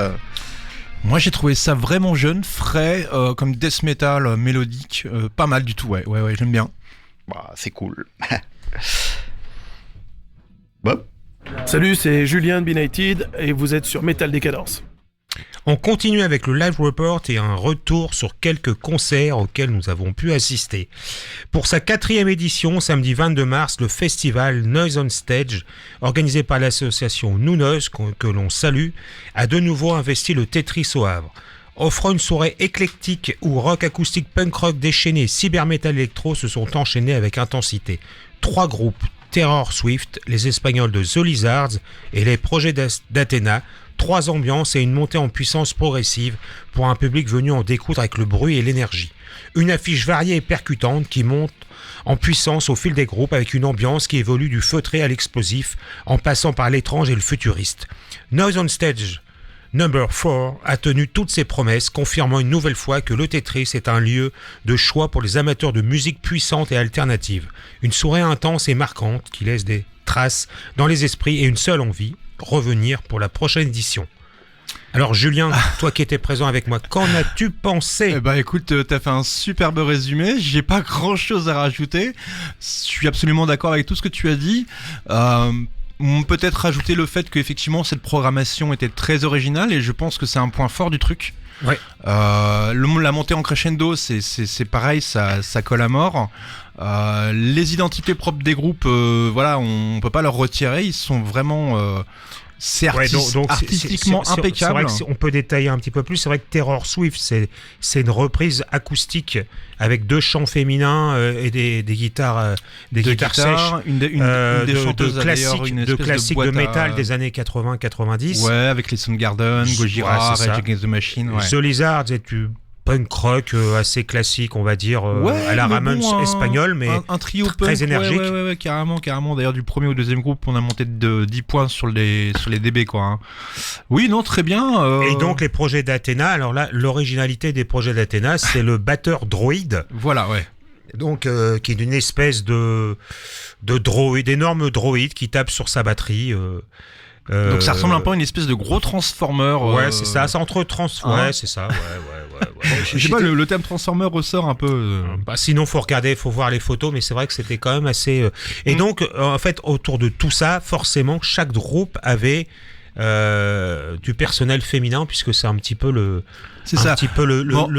Moi j'ai trouvé ça vraiment jeune, frais, comme death metal mélodique, pas mal du tout, ouais, j'aime bien. Bah, c'est cool. Bob? Salut, c'est Julien de Benighted et vous êtes sur Metal Décadence. On continue avec le Live Report et un retour sur quelques concerts auxquels nous avons pu assister. Pour sa 4e édition, samedi 22 mars, le festival Noise on Stage, organisé par l'association Nous Noise, que l'on salue, a de nouveau investi le Tetris au Havre. Offrant une soirée éclectique où rock acoustique, punk rock déchaîné et cybermetal électro se sont enchaînés avec intensité. 3 groupes, Terror Swift, les Espagnols de The Lizards et les projets d'Athéna, 3 ambiances et une montée en puissance progressive pour un public venu en découdre avec le bruit et l'énergie. Une affiche variée et percutante qui monte en puissance au fil des groupes avec une ambiance qui évolue du feutré à l'explosif en passant par l'étrange et le futuriste. Noise on Stage Number 4 a tenu toutes ses promesses, confirmant une nouvelle fois que le Tetris est un lieu de choix pour les amateurs de musique puissante et alternative. Une soirée intense et marquante qui laisse des traces dans les esprits et une seule envie, revenir pour la prochaine édition. Alors Julien, toi qui étais présent avec moi, qu'en as-tu pensé ? Écoute, t'as fait un superbe résumé, j'ai pas grand chose à rajouter, je suis absolument d'accord avec tout ce que tu as dit. On peut peut-être rajouter le fait qu'effectivement cette programmation était très originale et je pense que c'est un point fort du truc. Ouais. La montée en crescendo, c'est pareil, ça colle à mort. Les identités propres des groupes, on peut pas leur retirer, ils sont vraiment artistiquement impeccables. C'est vrai qu'on peut détailler un petit peu plus. C'est vrai que Terror Swift, c'est une reprise acoustique avec 2 chants féminins et des guitares sèches, de classiques de métal des années 80-90. Ouais, avec les Soundgarden, Gojira, Rage Against the Machine. Ouais. The Lizards est du punk rock assez classique, on va dire, à la Ramones espagnole, mais un trio très punk, énergique. Ouais, carrément. D'ailleurs, du premier au deuxième groupe, on a monté de 10 points sur les DB, quoi. Hein. Oui, non, très bien. Et donc, les projets d'Athéna, alors là, l'originalité des projets d'Athéna, c'est le batteur droïde. Voilà, ouais. Donc, qui est une espèce de droïde, d'énorme droïde qui tape sur sa batterie. Donc ça ressemble un peu à une espèce de gros transformer. Ouais, c'est ça, c'est entre ouais, c'est ça, ouais. Je sais pas, le thème transformer ressort un peu. Sinon, faut voir les photos, mais c'est vrai que c'était quand même assez. Et donc, en fait, autour de tout ça, forcément, chaque groupe avait du personnel féminin, puisque c'est un petit peu le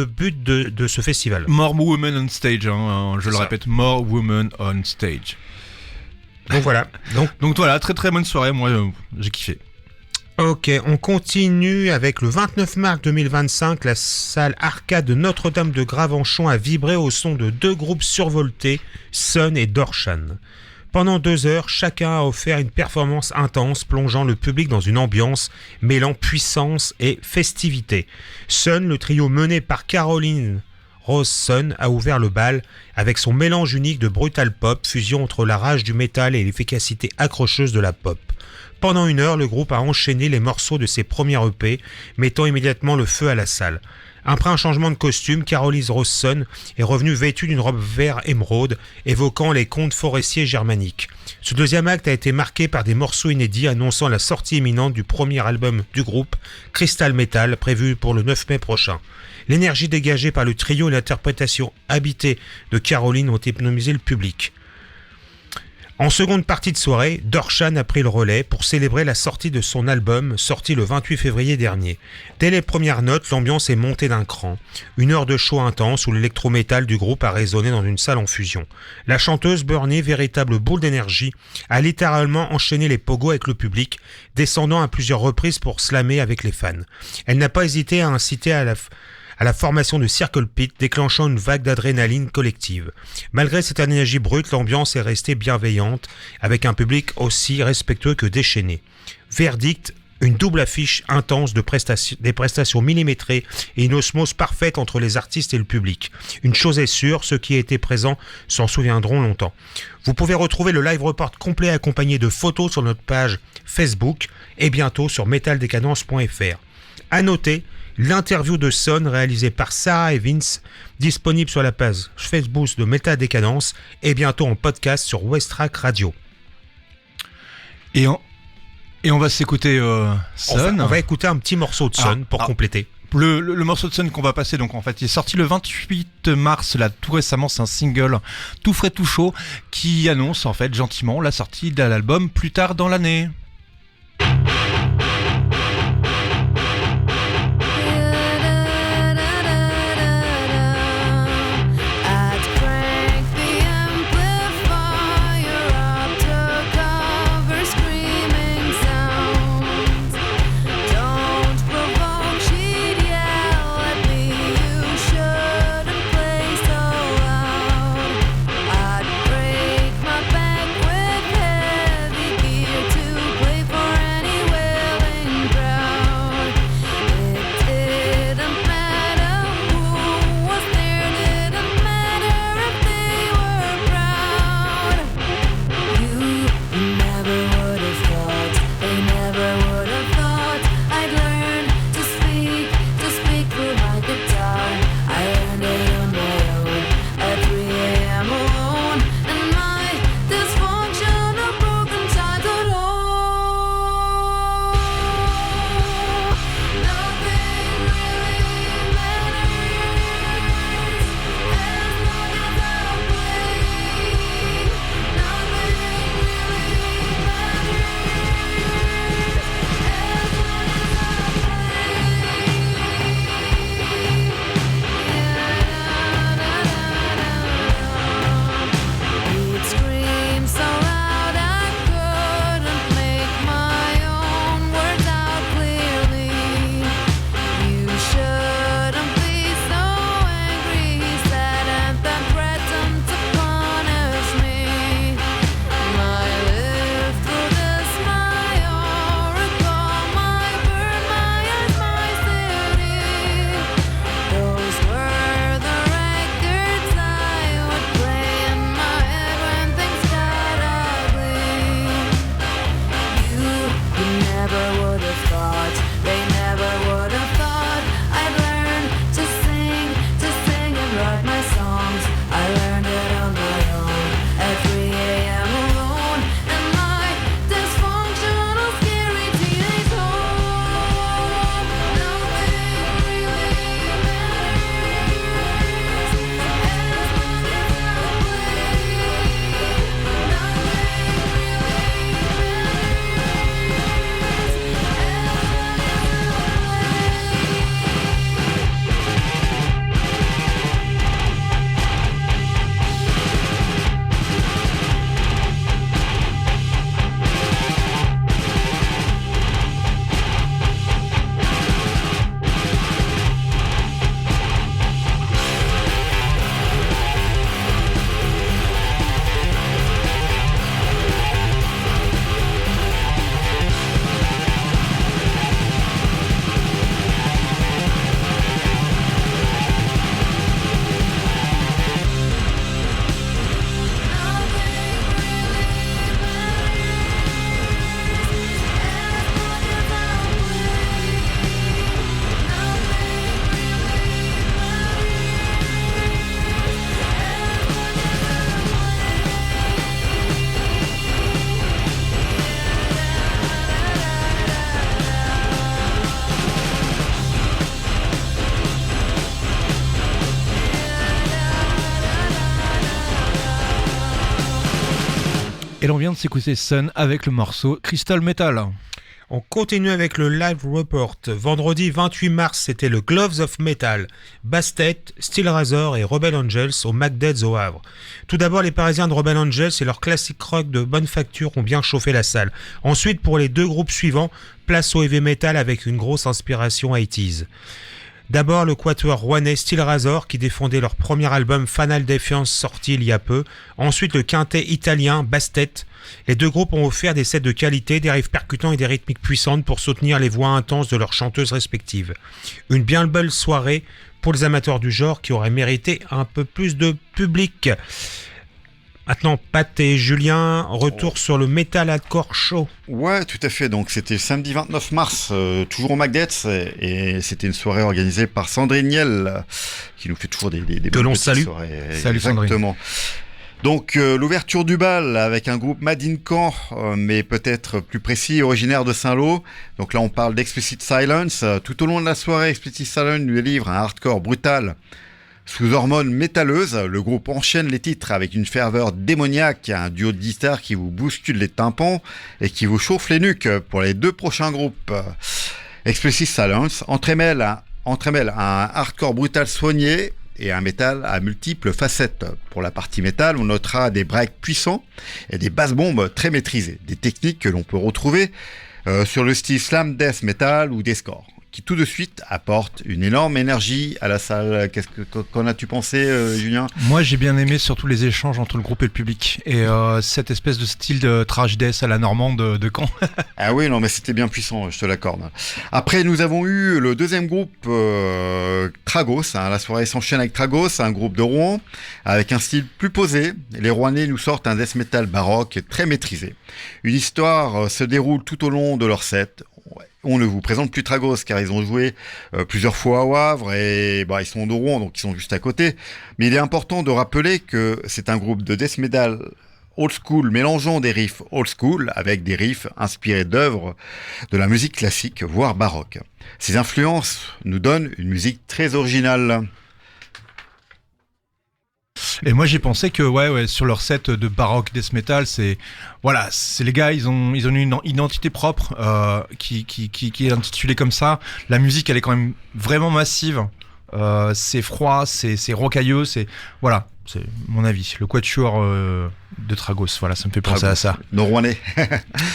but de ce festival. More women on stage, je le répète, more women on stage. Donc voilà. Donc voilà, très très bonne soirée, moi j'ai kiffé. Ok, on continue avec le 29 mars 2025, la salle arcade de Notre-Dame de Gravenchon a vibré au son de 2 groupes survoltés, Sun et Dorshan. Pendant 2 heures, chacun a offert une performance intense, plongeant le public dans une ambiance mêlant puissance et festivité. Sun, le trio mené par Caroline Rose Sun, a ouvert le bal avec son mélange unique de brutal pop, fusion entre la rage du métal et l'efficacité accrocheuse de la pop. Pendant 1 heure, le groupe a enchaîné les morceaux de ses premiers EP, mettant immédiatement le feu à la salle. Après un changement de costume, Caroline Rose Sun est revenue vêtue d'une robe vert émeraude, évoquant les contes forestiers germaniques. Ce deuxième acte a été marqué par des morceaux inédits annonçant la sortie imminente du premier album du groupe, Crystal Metal, prévu pour le 9 mai prochain. L'énergie dégagée par le trio et l'interprétation habitée de Caroline ont hypnotisé le public. En seconde partie de soirée, Dorshan a pris le relais pour célébrer la sortie de son album, sorti le 28 février dernier. Dès les premières notes, l'ambiance est montée d'un cran. 1 heure de show intense où l'électrométal du groupe a résonné dans une salle en fusion. La chanteuse Bernie, véritable boule d'énergie, a littéralement enchaîné les pogos avec le public, descendant à plusieurs reprises pour slammer avec les fans. Elle n'a pas hésité à inciter à la formation de Circle Pit, déclenchant une vague d'adrénaline collective. Malgré cette énergie brute, l'ambiance est restée bienveillante, avec un public aussi respectueux que déchaîné. Verdict, une double affiche intense des prestations millimétrées et une osmose parfaite entre les artistes et le public. Une chose est sûre, ceux qui étaient présents s'en souviendront longtemps. Vous pouvez retrouver le live report complet accompagné de photos sur notre page Facebook et bientôt sur metaldécadence.fr. À noter, l'interview de Sun réalisée par Sarah et Vince, disponible sur la page Facebook de Metal Décadence et bientôt en podcast sur West Track Radio. Et on va s'écouter Sun. On va écouter un petit morceau de Sun pour compléter. Le morceau de Sun qu'on va passer, donc en fait, il est sorti le 28 mars, là, tout récemment. C'est un single tout frais, tout chaud, qui annonce en fait gentiment la sortie de l'album plus tard dans l'année. Et l'on vient de s'écouter Sun avec le morceau Crystal Metal. On continue avec le Live Report. Vendredi 28 mars, c'était le Gloves of Metal, Bastet, Steel Razor et Rebel Angels au Magdeads au Havre. Tout d'abord, les Parisiens de Rebel Angels et leur classique rock de bonne facture ont bien chauffé la salle. Ensuite, pour les deux groupes suivants, place au heavy metal avec une grosse inspiration 80s. D'abord, le quatuor rouennais Steel Razor qui défendait leur premier album Final Defiance sorti il y a peu. Ensuite, le quintet italien Bastet. Les deux groupes ont offert des sets de qualité, des riffs percutants et des rythmiques puissantes pour soutenir les voix intenses de leurs chanteuses respectives. Une bien belle soirée pour les amateurs du genre qui auraient mérité un peu plus de public. Maintenant, Pat et Julien, retour sur le Metal Hardcore Show. Ouais, tout à fait. Donc, c'était samedi 29 mars, toujours au Magdeads, et c'était une soirée organisée par Sandrine Niel, qui nous fait toujours des que l'on salue. soirées. Salut exactement. Sandrine. Donc l'ouverture du bal avec un groupe Madincan, mais peut-être plus précis, originaire de Saint-Lô. Donc là on parle d'Explicit Silence. Tout au long de la soirée, Explicit Silence nous délivre un hardcore brutal sous hormones métalleuses. Le groupe enchaîne les titres avec une ferveur démoniaque, un duo de guitare qui vous bouscule les tympans et qui vous chauffe les nuques pour les 2 prochains groupes. Explicit Silence entremêle un hardcore brutal soigné et un métal à multiples facettes. Pour la partie métal, on notera des breaks puissants et des basses bombes très maîtrisées, des techniques que l'on peut retrouver sur le style slam death metal ou deathcore, qui tout de suite apporte une énorme énergie à la salle. Qu'en as-tu pensé, Julien ? Moi, j'ai bien aimé surtout les échanges entre le groupe et le public. Et cette espèce de style de trash death à la normande de Caen. Ah oui, non, mais c'était bien puissant, je te l'accorde. Après, nous avons eu le deuxième groupe, Tragos. La soirée s'enchaîne avec Tragos, un groupe de Rouen, avec un style plus posé. Les Rouennais nous sortent un death metal baroque très maîtrisé. Une histoire se déroule tout au long de leur set. On ne vous présente plus Tragos car ils ont joué plusieurs fois au Havre et ils sont de Rouen, donc ils sont juste à côté. Mais il est important de rappeler que c'est un groupe de death metal old school mélangeant des riffs old school avec des riffs inspirés d'œuvres de la musique classique, voire baroque. Ces influences nous donnent une musique très originale. Et moi j'ai pensé que sur leur set de baroque death metal, c'est les gars, ils ont une identité propre qui est intitulée comme ça. La musique elle est quand même vraiment massive. C'est froid, c'est rocailleux, c'est mon avis. Le quatuor de Tragos, ça me fait penser à ça. Nos Rouennais.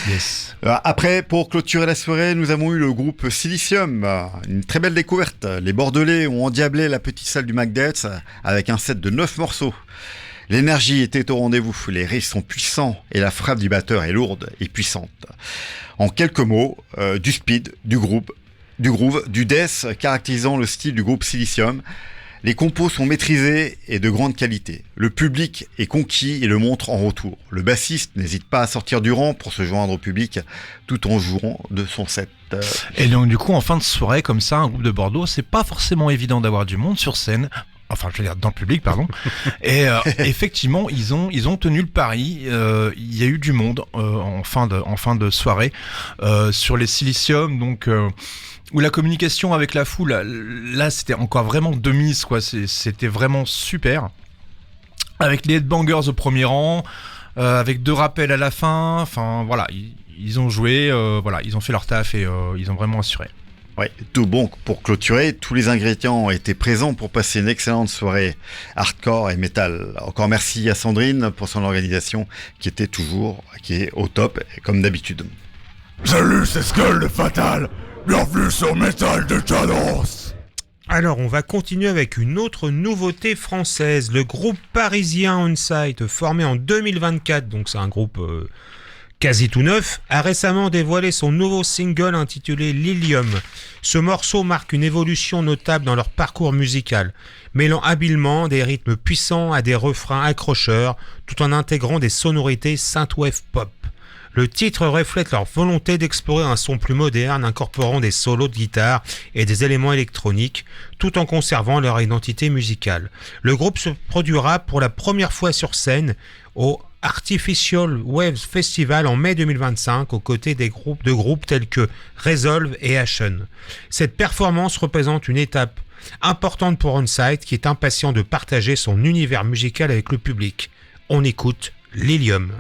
Yes. Après, pour clôturer la soirée, nous avons eu le groupe Silicium. Une très belle découverte. Les Bordelais ont endiablé la petite salle du Macdeath avec un set de 9 morceaux. L'énergie était au rendez-vous, les riffs sont puissants et la frappe du batteur est lourde et puissante. En quelques mots, du speed, du groove, du death caractérisant le style du groupe Silicium. Les compos sont maîtrisés et de grande qualité. Le public est conquis et le montre en retour. Le bassiste n'hésite pas à sortir du rang pour se joindre au public tout en jouant de son set. Et donc du coup, en fin de soirée, comme ça, un groupe de Bordeaux, c'est pas forcément évident d'avoir du monde sur scène. Enfin, je veux dire, dans le public, pardon. Et effectivement, ils ont tenu le pari. Il y a eu du monde en fin de soirée sur les Silicium, donc... où la communication avec la foule, là c'était encore vraiment de mise, quoi. C'était vraiment super. Avec les headbangers au premier rang, avec 2 rappels à la fin, enfin voilà, ils ont joué, ils ont fait leur taf et ils ont vraiment assuré. Ouais, tout bon pour clôturer, tous les ingrédients étaient présents pour passer une excellente soirée hardcore et métal. Encore merci à Sandrine pour son organisation qui est au top comme d'habitude. Salut, c'est Skull le Fatal. Bienvenue sur Métal Décadence. Alors, on va continuer avec une autre nouveauté française. Le groupe parisien On-Site, formé en 2024, donc c'est un groupe quasi tout neuf, a récemment dévoilé son nouveau single intitulé Lilium. Ce morceau marque une évolution notable dans leur parcours musical, mêlant habilement des rythmes puissants à des refrains accrocheurs, tout en intégrant des sonorités synthwave pop. Le titre reflète leur volonté d'explorer un son plus moderne, incorporant des solos de guitare et des éléments électroniques, tout en conservant leur identité musicale. Le groupe se produira pour la première fois sur scène au Artificial Waves Festival en mai 2025, aux côtés de groupes tels que Resolve et Ashen. Cette performance représente une étape importante pour On-Site, qui est impatient de partager son univers musical avec le public. On écoute Lilium.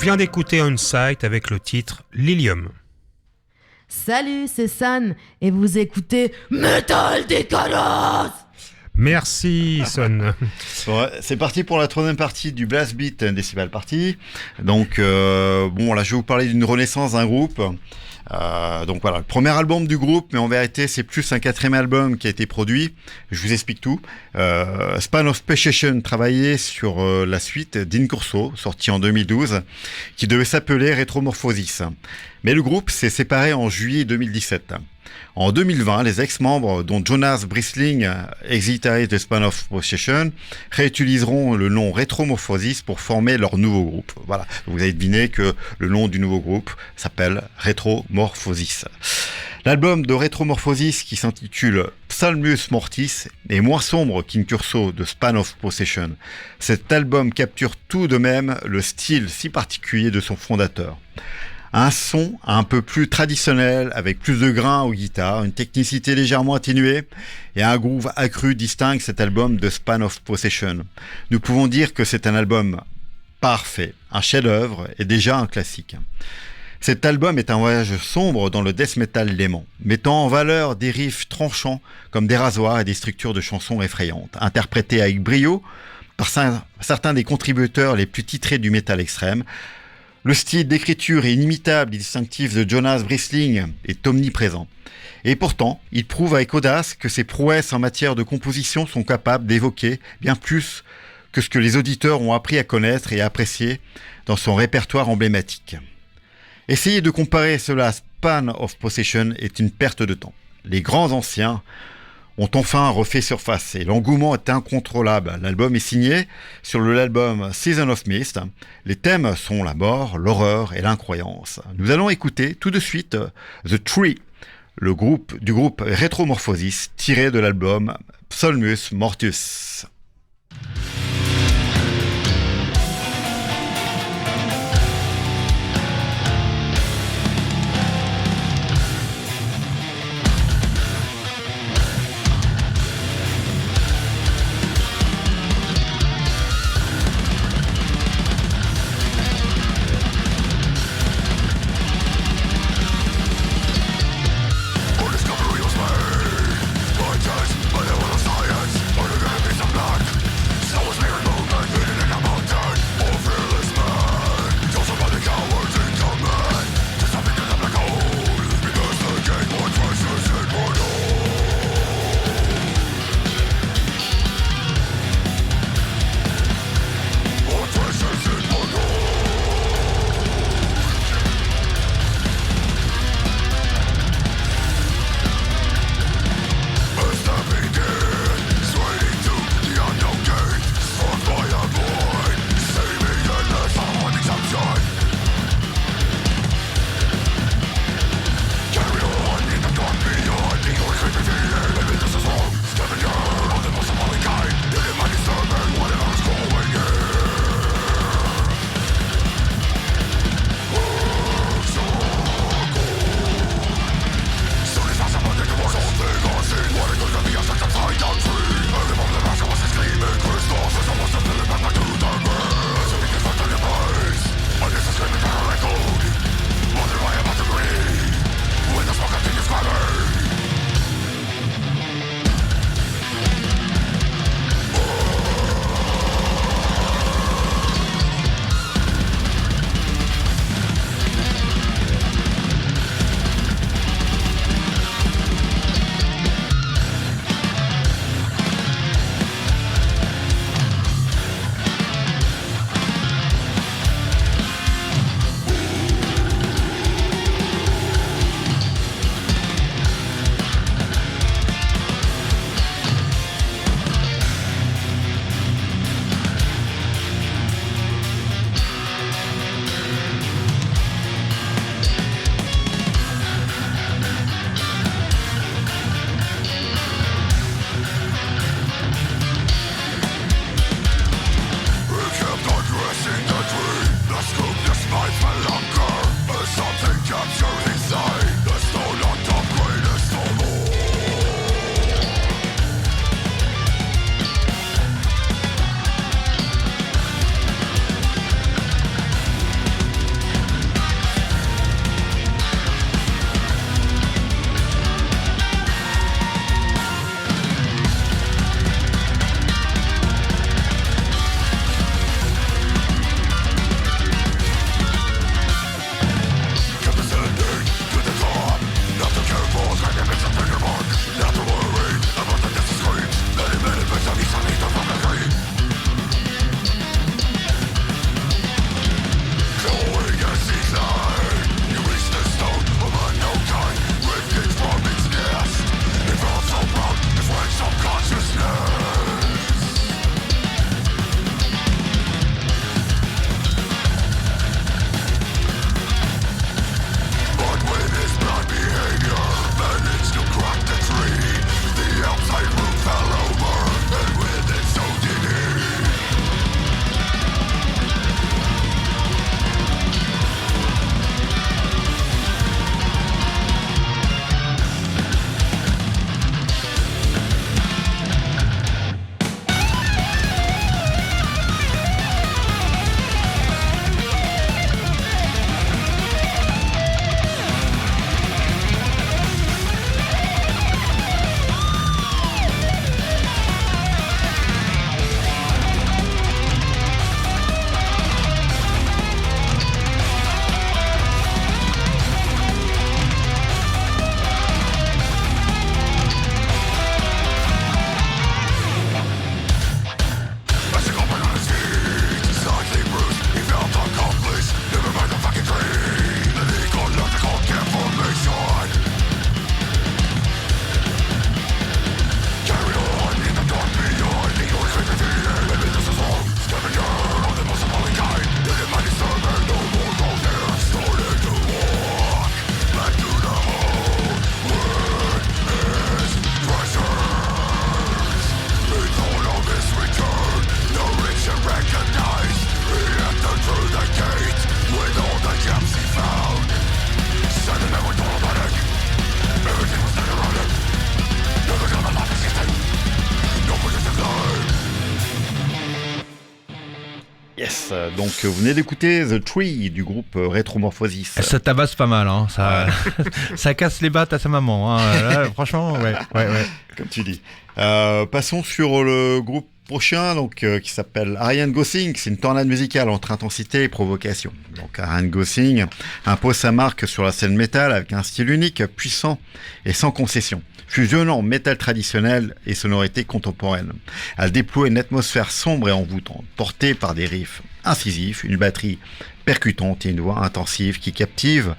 vient d'écouter On-Site avec le titre Lilium. Salut, c'est San et vous écoutez Metal Décadence. Merci Son. Bon, c'est parti pour la troisième partie du Blast Beat Decibel Party. Donc bon là je vais vous parler d'une renaissance d'un groupe. Donc voilà, le premier album du groupe, mais en vérité c'est plus un quatrième album qui a été produit. Je vous explique tout. Span of Possession travaillait sur la suite d'Incurso, sorti en 2012, qui devait s'appeler Retromorphosis. Mais le groupe s'est séparé en juillet 2017. En 2020, les ex-membres, dont Jonas Brisling, ex-guitariste de Span of Possession, réutiliseront le nom Retromorphosis pour former leur nouveau groupe. Voilà, vous avez deviné que le nom du nouveau groupe s'appelle Retromorphosis. L'album de Retromorphosis, qui s'intitule Psalmus Mortis, est moins sombre qu'Incurso de Span of Possession. Cet album capture tout de même le style si particulier de son fondateur. Un son un peu plus traditionnel, avec plus de grains aux guitares, une technicité légèrement atténuée et un groove accru distingue cet album de Span of Possession. Nous pouvons dire que c'est un album parfait, un chef-d'œuvre et déjà un classique. Cet album est un voyage sombre dans le death metal léman, mettant en valeur des riffs tranchants comme des rasoirs et des structures de chansons effrayantes, interprétées avec brio par certains des contributeurs les plus titrés du métal extrême. Le style d'écriture inimitable et distinctif de Jonas Brisling est omniprésent. Et pourtant, il prouve avec audace que ses prouesses en matière de composition sont capables d'évoquer bien plus que ce que les auditeurs ont appris à connaître et à apprécier dans son répertoire emblématique. Essayer de comparer cela à Span of Possession est une perte de temps. Les grands anciens ont enfin refait surface et l'engouement est incontrôlable. L'album est signé sur l'album Season of Mist. Les thèmes sont la mort, l'horreur et l'incroyance. Nous allons écouter tout de suite The Tree, du groupe Retromorphosis, tiré de l'album Psalmus Mortis. Discovery was made by chance, by the will of science, by the enemy supply. Yes. Donc vous venez d'écouter The Tree du groupe Retromorphosis. Ça tabasse pas mal, hein. Ça casse les battes à sa maman. Hein. Là, franchement, ouais. Comme tu dis. Passons sur le groupe prochain, donc qui s'appelle Ryan Gosling. C'est une tornade musicale entre intensité et provocation. Donc Ryan Gosling impose sa marque sur la scène métal avec un style unique, puissant et sans concession, fusionnant métal traditionnel et sonorité contemporaine. Elle déploie une atmosphère sombre et envoûtante, portée par des riffs incisifs, une batterie percutante et une voix intensive qui captive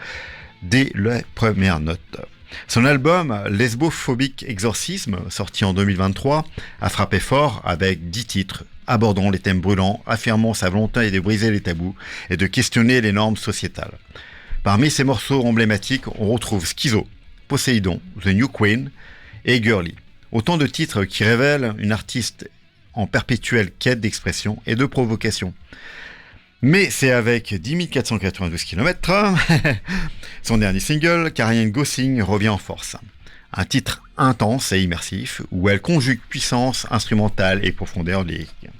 dès les premières notes. Son album Lesbophobic Exorcism, sorti en 2023, a frappé fort avec 10 titres abordant les thèmes brûlants, affirmant sa volonté de briser les tabous et de questionner les normes sociétales. Parmi ces morceaux emblématiques, on retrouve Schizo, Poseidon, The New Queen et Girly. Autant de titres qui révèlent une artiste en perpétuelle quête d'expression et de provocation. Mais c'est avec 10 492 km, son dernier single, qu'Ryan Gosling revient en force. Un titre intense et immersif, où elle conjugue puissance instrumentale et profondeur lyrique.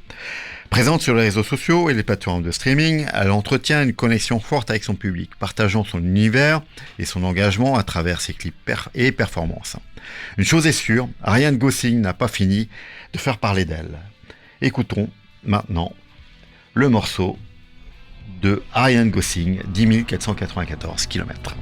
Présente sur les réseaux sociaux et les plateformes de streaming, elle entretient une connexion forte avec son public, partageant son univers et son engagement à travers ses clips et performances. Une chose est sûre, Ryan Gosling n'a pas fini de faire parler d'elle. Écoutons maintenant le morceau de Ryan Gosling, 10 494 km.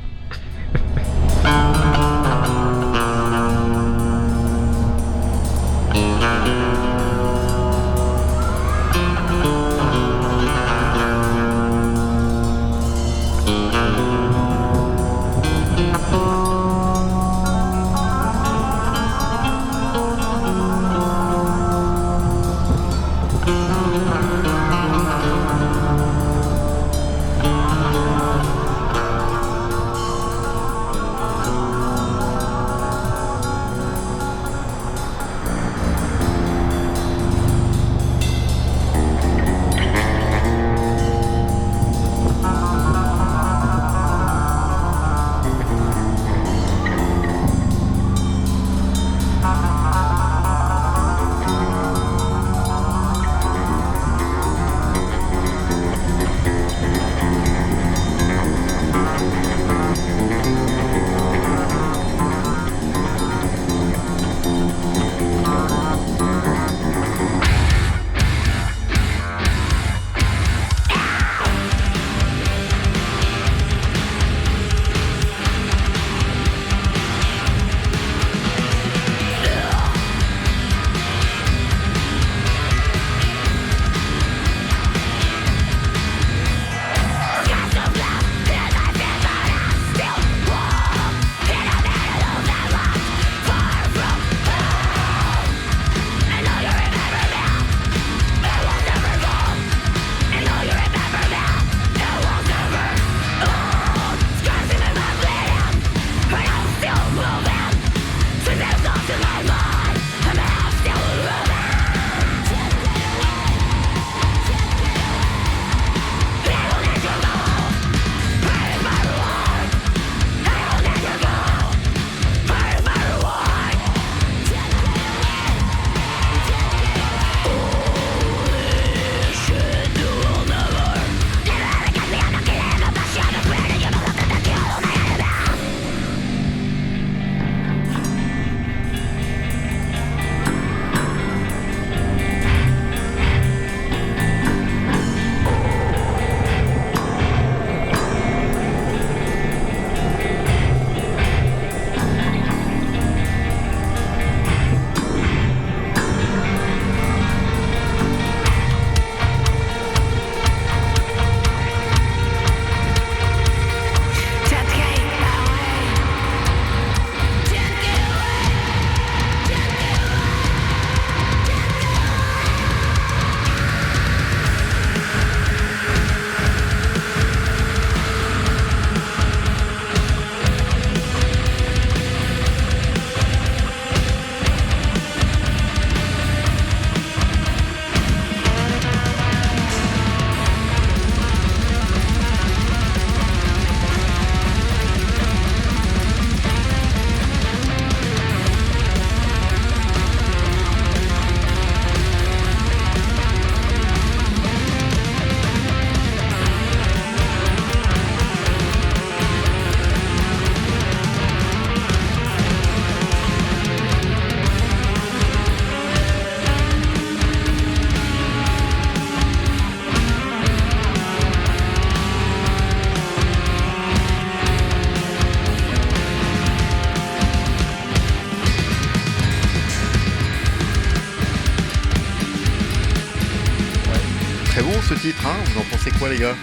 très bon ce titre, hein. Vous en pensez quoi les gars?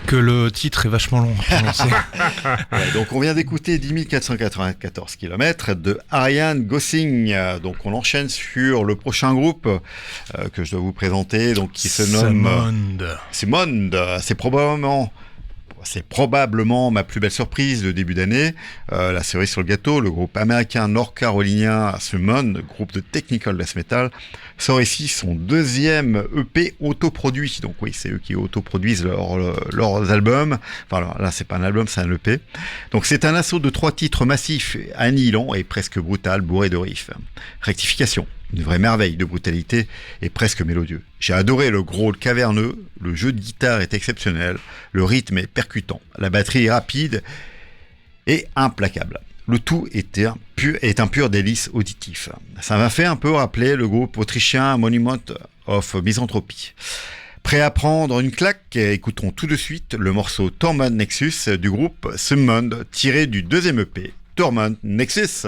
Que le titre est vachement long à prononcer. Ouais, donc on vient d'écouter 10 494 km de Ariane Gosling. Donc on enchaîne sur le prochain groupe que je dois vous présenter, donc qui se nomme Semonde. C'est probablement ma plus belle surprise de début d'année. La cerise sur le gâteau, le groupe américain nord-carolinien Semonde, groupe de technical death metal, sort ici son deuxième EP autoproduit. Donc oui, c'est eux qui autoproduisent leurs albums. Enfin là, c'est pas un album, c'est un EP. Donc c'est un assaut de 3 titres massifs, annihilants et presque brutal, bourré de riffs. Rectification. Une vraie merveille de brutalité et presque mélodieux. J'ai adoré le growl caverneux, le jeu de guitare est exceptionnel, le rythme est percutant, la batterie est rapide et implacable. Le tout est un pur délice auditif. Ça m'a fait un peu rappeler le groupe autrichien Monument of Misanthropy. Prêt à prendre une claque, écoutons tout de suite le morceau Torment Nexus du groupe Semonde, tiré du deuxième EP, Torment Nexus.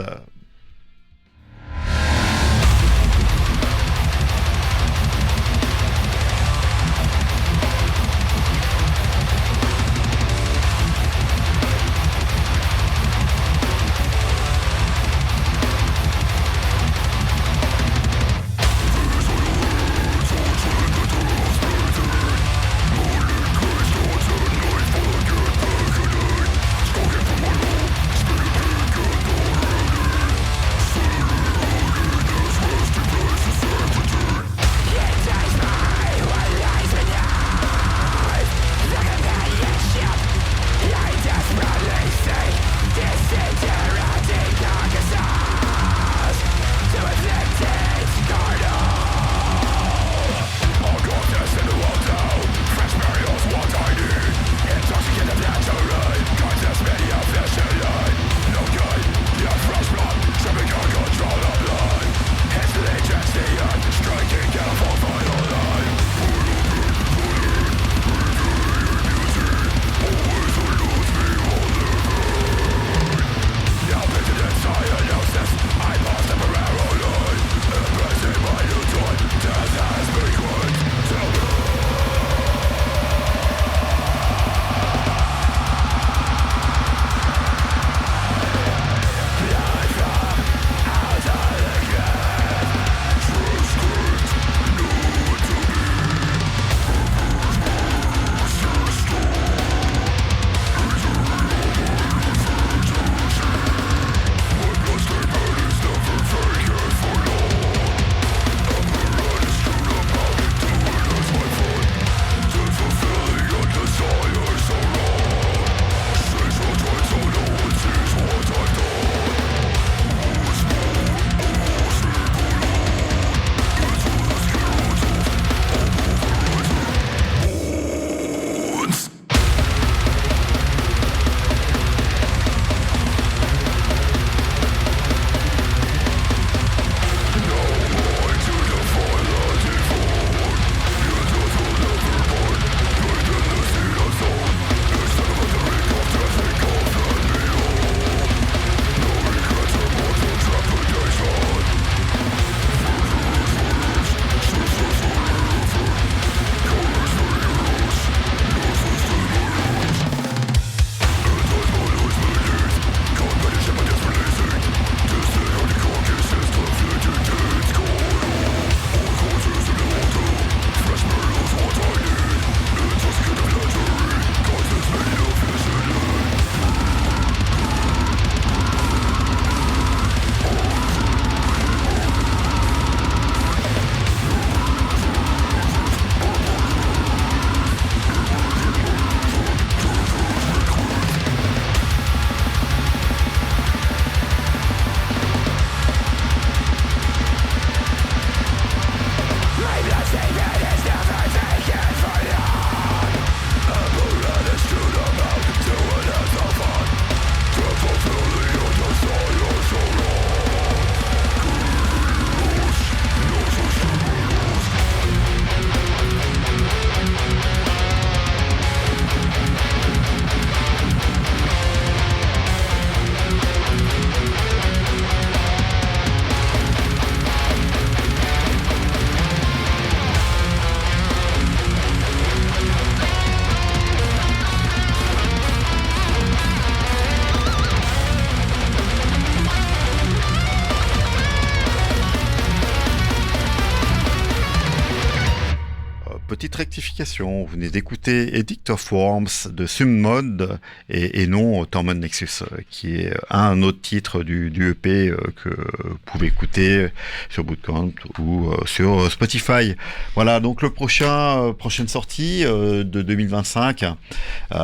rectification, vous venez d'écouter Edict of Worms de Summod et non Torment Nexus, qui est un autre titre du EP que vous pouvez écouter sur Bootcamp ou sur Spotify. Voilà, donc prochaine sortie de 2025. Nous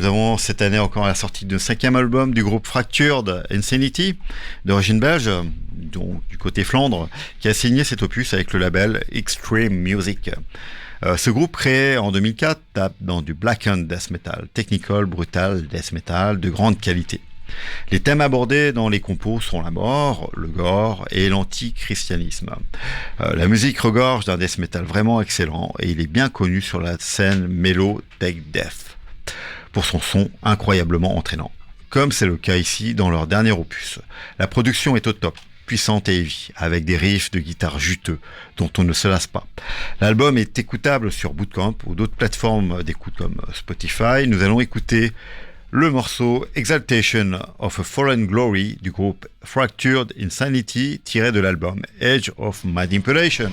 avons cette année encore la sortie d'un 5e album du groupe Fractured Insanity, d'origine belge, donc du côté Flandre, qui a signé cet opus avec le label Extreme Music. Ce groupe créé en 2004 tape dans du blackened death metal, technical, brutal death metal de grande qualité. Les thèmes abordés dans les compos sont la mort, le gore et l'antichristianisme. La musique regorge d'un death metal vraiment excellent et il est bien connu sur la scène Mellow Tech Death pour son son incroyablement entraînant, comme c'est le cas ici dans leur dernier opus. La production est au top, puissante et heavy, avec des riffs de guitare juteux dont on ne se lasse pas. L'album est écoutable sur Bootcamp ou d'autres plateformes d'écoute comme Spotify. Nous allons écouter le morceau Exaltation of a Fallen Glory du groupe Fractured Insanity tiré de l'album Age of Manipulation.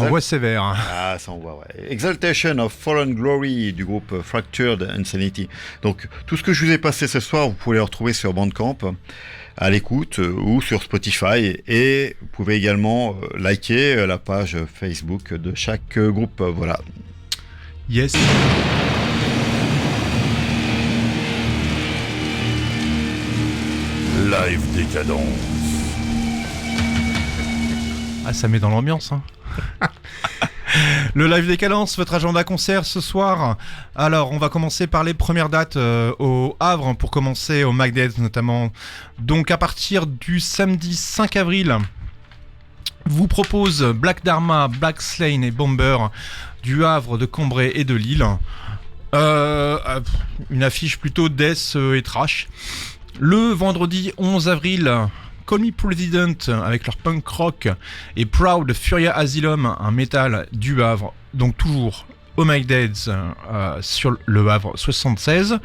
envoie sévère. Ah, ça envoie, ouais. Exaltation of Fallen Glory du groupe Fractured Insanity. Donc, tout ce que je vous ai passé ce soir, vous pouvez le retrouver sur Bandcamp, à l'écoute, ou sur Spotify. Et vous pouvez également liker la page Facebook de chaque groupe. Voilà. Yes. Live Décadence. Ah, ça met dans l'ambiance, hein. Le Live Décadence, votre agenda concert ce soir. Alors, on va commencer par les premières dates au Havre, pour commencer au Magdead notamment. Donc, à partir du samedi 5 avril, vous propose Black Dharma, Black Slane et Bomber du Havre, de Cambrai et de Lille. Une affiche plutôt death et trash. Le vendredi 11 avril, Call Me President avec leur punk rock et Proud Furia Asylum, un métal du Havre, donc toujours au Magdeads sur le Havre 76.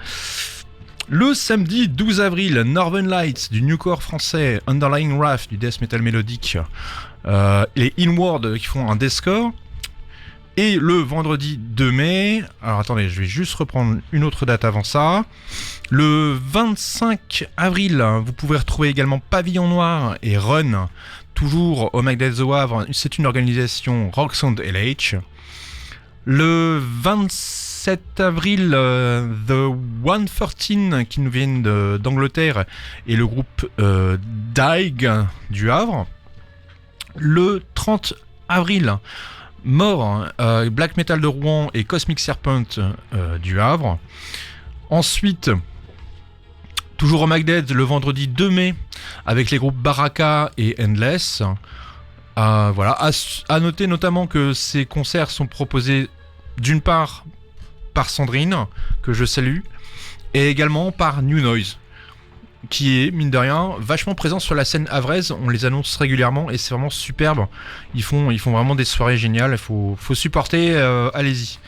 Le samedi 12 avril, Northern Lights du newcore français, Underlying Wrath du death metal mélodique, les Inward qui font un deathcore. Et le vendredi 2 mai, alors attendez, je vais juste reprendre une autre date avant ça. Le 25 avril, vous pouvez retrouver également Pavillon Noir et Run, toujours au Magdeads au Havre. C'est une organisation Rock Sound LH. Le 27 avril, The 113 qui nous viennent d'Angleterre et le groupe Daig du Havre. Le 30 avril, Mort, Black Metal de Rouen et Cosmic Serpent du Havre. Ensuite, toujours au Magdeads, le vendredi 2 mai, avec les groupes Baraka et Endless. Voilà. À noter notamment que ces concerts sont proposés d'une part par Sandrine, que je salue, et également par New Noise, qui est, mine de rien, vachement présent sur la scène havraise. On les annonce régulièrement et c'est vraiment superbe. Ils font vraiment des soirées géniales. Il faut supporter, allez-y.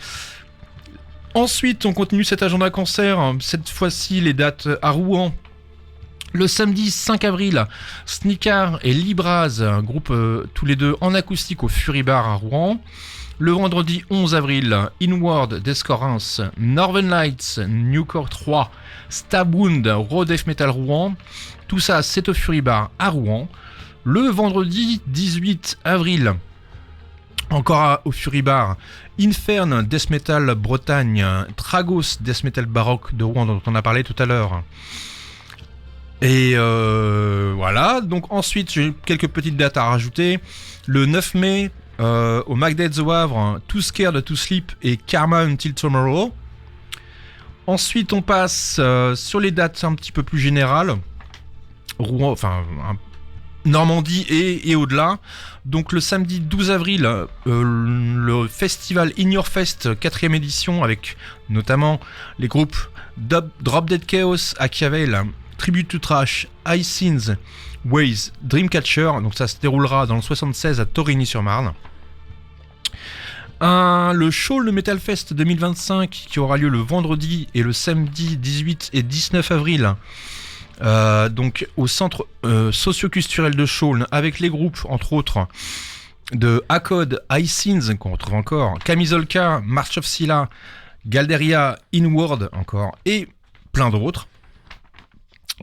Ensuite, on continue cet agenda concert. Cette fois-ci, les dates à Rouen. Le samedi 5 avril, Sneakar et Libraz, un groupe tous les deux en acoustique au Fury Bar à Rouen. Le vendredi 11 avril, Inward d'Escorance, Northern Lights, Newcore 3, Stabwound, Raw Death Metal Rouen. Tout ça, c'est au Fury Bar à Rouen. Le vendredi 18 avril, encore au Fury Bar, Infern Death Metal Bretagne, Tragos Death Metal Baroque de Rouen, dont on a parlé tout à l'heure. Et voilà, donc ensuite j'ai quelques petites dates à rajouter. Le 9 mai, au Magdeads au Havre, Too Scared to Sleep et Karma Until Tomorrow. Ensuite on passe sur les dates un petit peu plus générales. Rouen, enfin Normandie et au-delà. Donc le samedi 12 avril, le festival In Your Fest 4ème édition, avec notamment les groupes Drop Dead Chaos, Achiavel, Tribute to Trash, High Sins, Waze, Dreamcatcher. Donc ça se déroulera dans le 76 à Torigny-sur-Marne. Le show le Metal Fest 2025 qui aura lieu le vendredi et le samedi 18 et 19 avril. Donc au centre socio-culturel de Chaulnes, avec les groupes entre autres de Acode, High Sins qu'on retrouve encore, Camisolka, March of Scylla, Galderia, Inward encore et plein d'autres.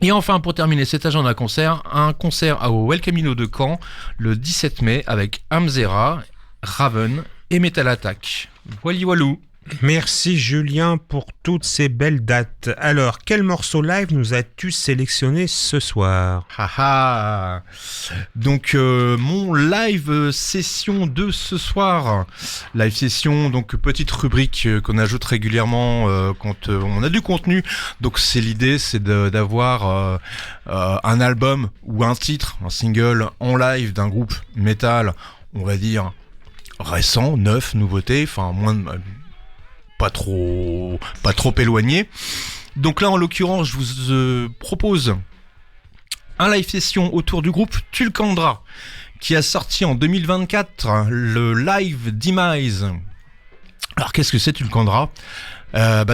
Et enfin, pour terminer cet agenda concert, un concert au El Camino de Caen le 17 mai avec Amzera, Raven et Metal Attack. Walou. Merci Julien pour toutes ces belles dates. Alors, quel morceau live nous as-tu sélectionné ce soir ? Donc mon live session de ce soir, live session, donc petite rubrique qu'on ajoute régulièrement quand on a du contenu. Donc l'idée c'est d'avoir un album ou un titre, un single en live d'un groupe metal, on va dire récent, neuf, nouveauté, enfin moins de... pas trop éloigné. Donc là en l'occurrence je vous propose un live session autour du groupe Tulkandra qui a sorti en 2024 le live Demise. Alors qu'est-ce que c'est Tulkandra ?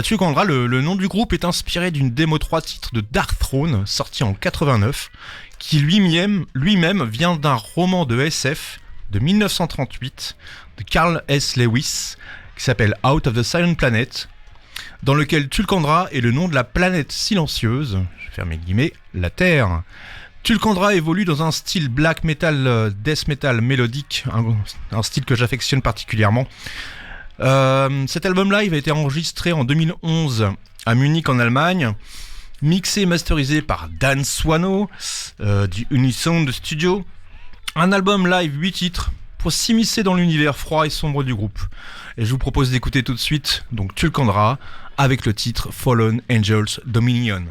Tulkandra, le nom du groupe est inspiré d'une démo 3 titres de Dark Throne sorti en 89 qui lui-même vient d'un roman de SF de 1938 de Carl S. Lewis qui s'appelle Out of the Silent Planet, dans lequel Tulkandra est le nom de la planète silencieuse, je ferme les guillemets, la Terre. Tulkandra évolue dans un style black metal, death metal mélodique, un style que j'affectionne particulièrement. Cet album live a été enregistré en 2011 à Munich en Allemagne, mixé et masterisé par Dan Swano du Unisound Studio. Un album live 8 titres pour s'immiscer dans l'univers froid et sombre du groupe. Et je vous propose d'écouter tout de suite donc Tulkandra avec le titre Fallen Angels Dominion.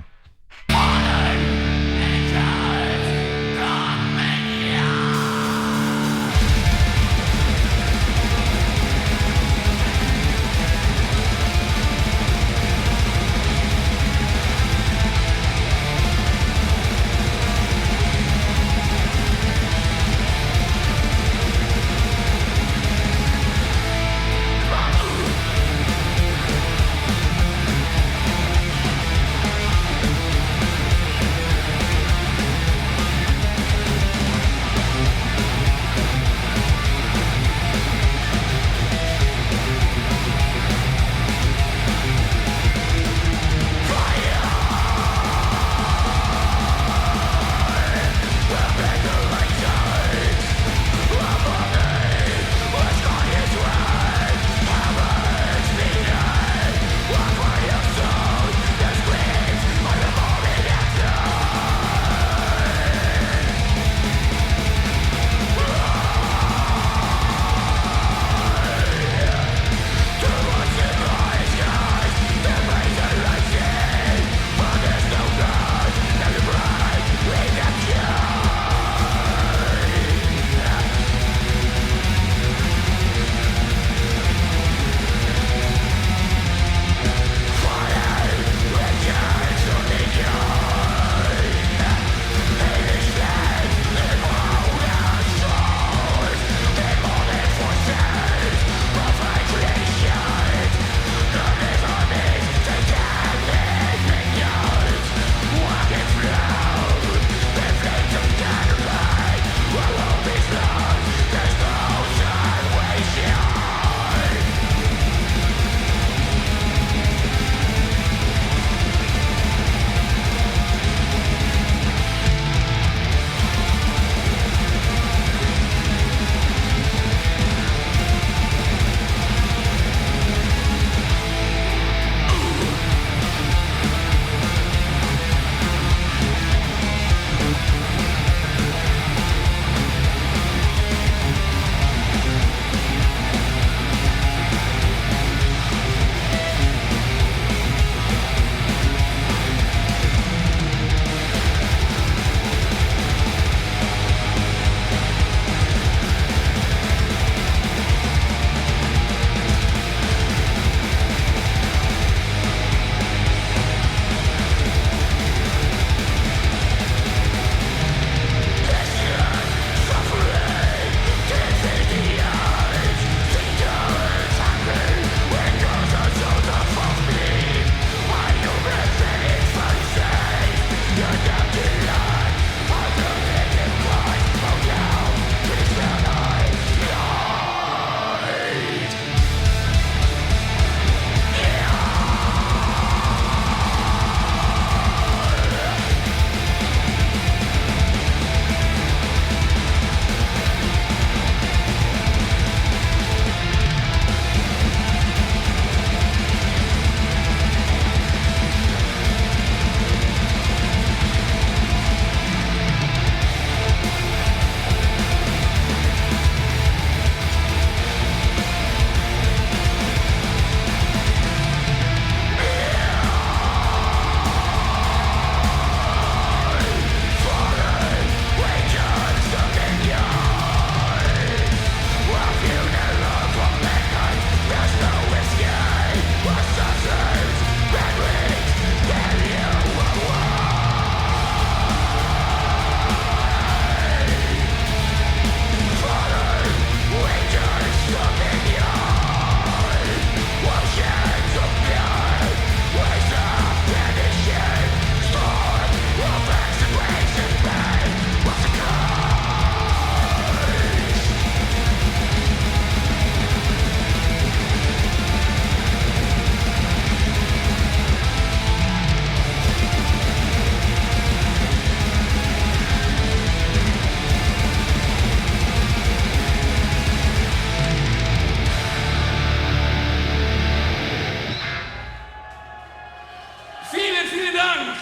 messieurs, dames.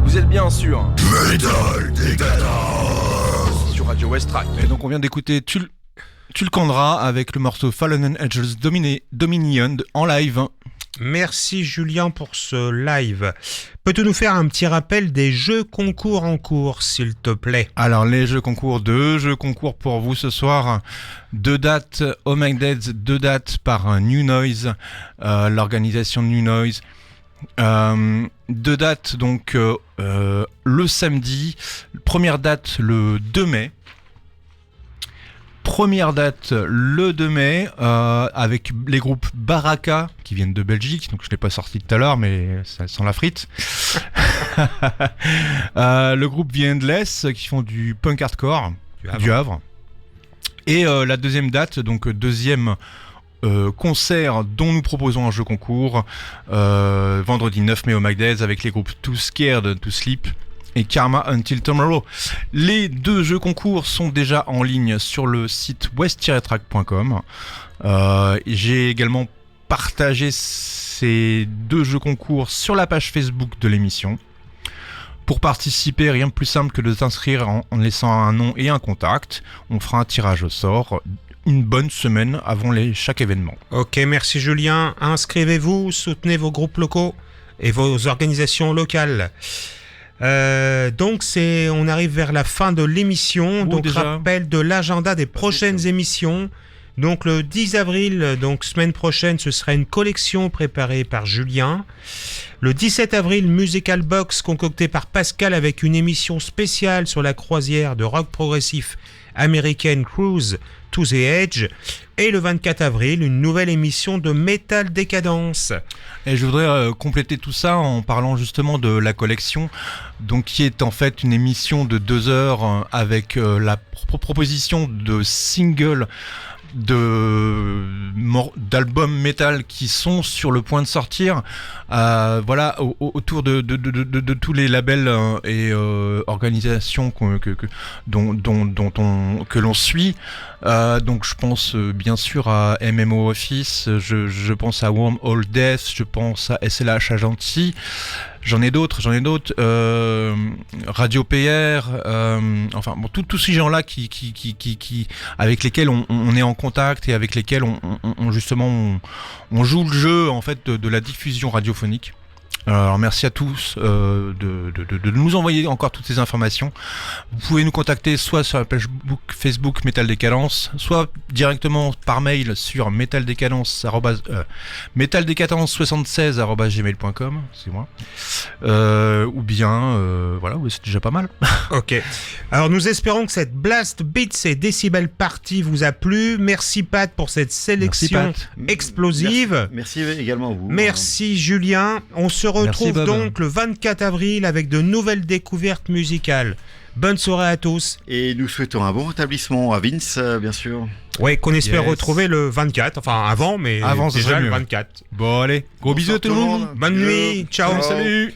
Vous êtes bien sûr Metal Décadence sur Radio West Track. Et donc on vient d'écouter Tulkandra avec le morceau Fallen Angels Dominion en live. Merci Julien pour ce live. Peux-tu nous faire un petit rappel des jeux concours en cours, s'il te plaît? Alors les jeux concours, 2 jeux concours pour vous ce soir. 2 dates Oh My Dead, 2 dates par New Noise, l'organisation New Noise. 2 dates donc le samedi. Première date le 2 mai. Première date le 2 mai avec les groupes Baraka qui viennent de Belgique, donc je l'ai pas sorti tout à l'heure mais ça sent la frite. Le groupe The Endless qui font du punk hardcore du Havre. Et la deuxième date, donc deuxième concert dont nous proposons un jeu concours vendredi 9 mai au Magdays avec les groupes Too Scared to Sleep et Karma Until Tomorrow. Les 2 jeux concours sont déjà en ligne sur le site west-track.com. J'ai également partagé ces 2 jeux concours sur la page Facebook de l'émission. Pour participer, rien de plus simple que de s'inscrire en laissant un nom et un contact. On fera un tirage au sort une bonne semaine avant chaque événement. Ok, merci Julien. Inscrivez-vous, soutenez vos groupes locaux et vos organisations locales. Donc on arrive vers la fin de l'émission. Donc rappel de l'agenda des prochaines émissions. Donc le 10 avril, donc semaine prochaine, ce sera une collection préparée par Julien. Le 17 avril, Musical Box concocté par Pascal avec une émission spéciale sur la croisière de rock progressif American Cruise to the Edge. Et le 24 avril, une nouvelle émission de Metal Décadence. Et je voudrais compléter tout ça en parlant justement de la collection, donc qui est en fait une émission de 2 heures avec la proposition de singles d'albums métal qui sont sur le point de sortir, voilà, autour de tous les labels et organisations que l'on suit. Donc je pense bien sûr à MMO Office, je pense à Wormhole Death, je pense à SLH Agenti. J'en ai d'autres, Radio PR, enfin bon, tous ces gens-là qui avec lesquels on est en contact et avec lesquels on justement on joue le jeu en fait de la diffusion radiophonique. Alors merci à tous de nous envoyer encore toutes ces informations. Vous pouvez nous contacter soit sur la page Facebook Metal Décadence, soit directement par mail sur metaldécadence76@gmail.com, c'est moi. Ou bien voilà, c'est déjà pas mal. Ok. Alors nous espérons que cette Blast Beats et Decibel Party vous a plu. Merci Pat pour cette sélection explosive. Merci également à vous. Merci Julien. On se retrouve donc le 24 avril avec de nouvelles découvertes musicales. Bonne soirée à tous. Et nous souhaitons un bon rétablissement à Vince, bien sûr. Ouais, qu'on espère retrouver le 24, enfin avant, mais avant, déjà le 24. Bon allez, gros bisous à tout le monde. Bonne nuit, ciao. Salut.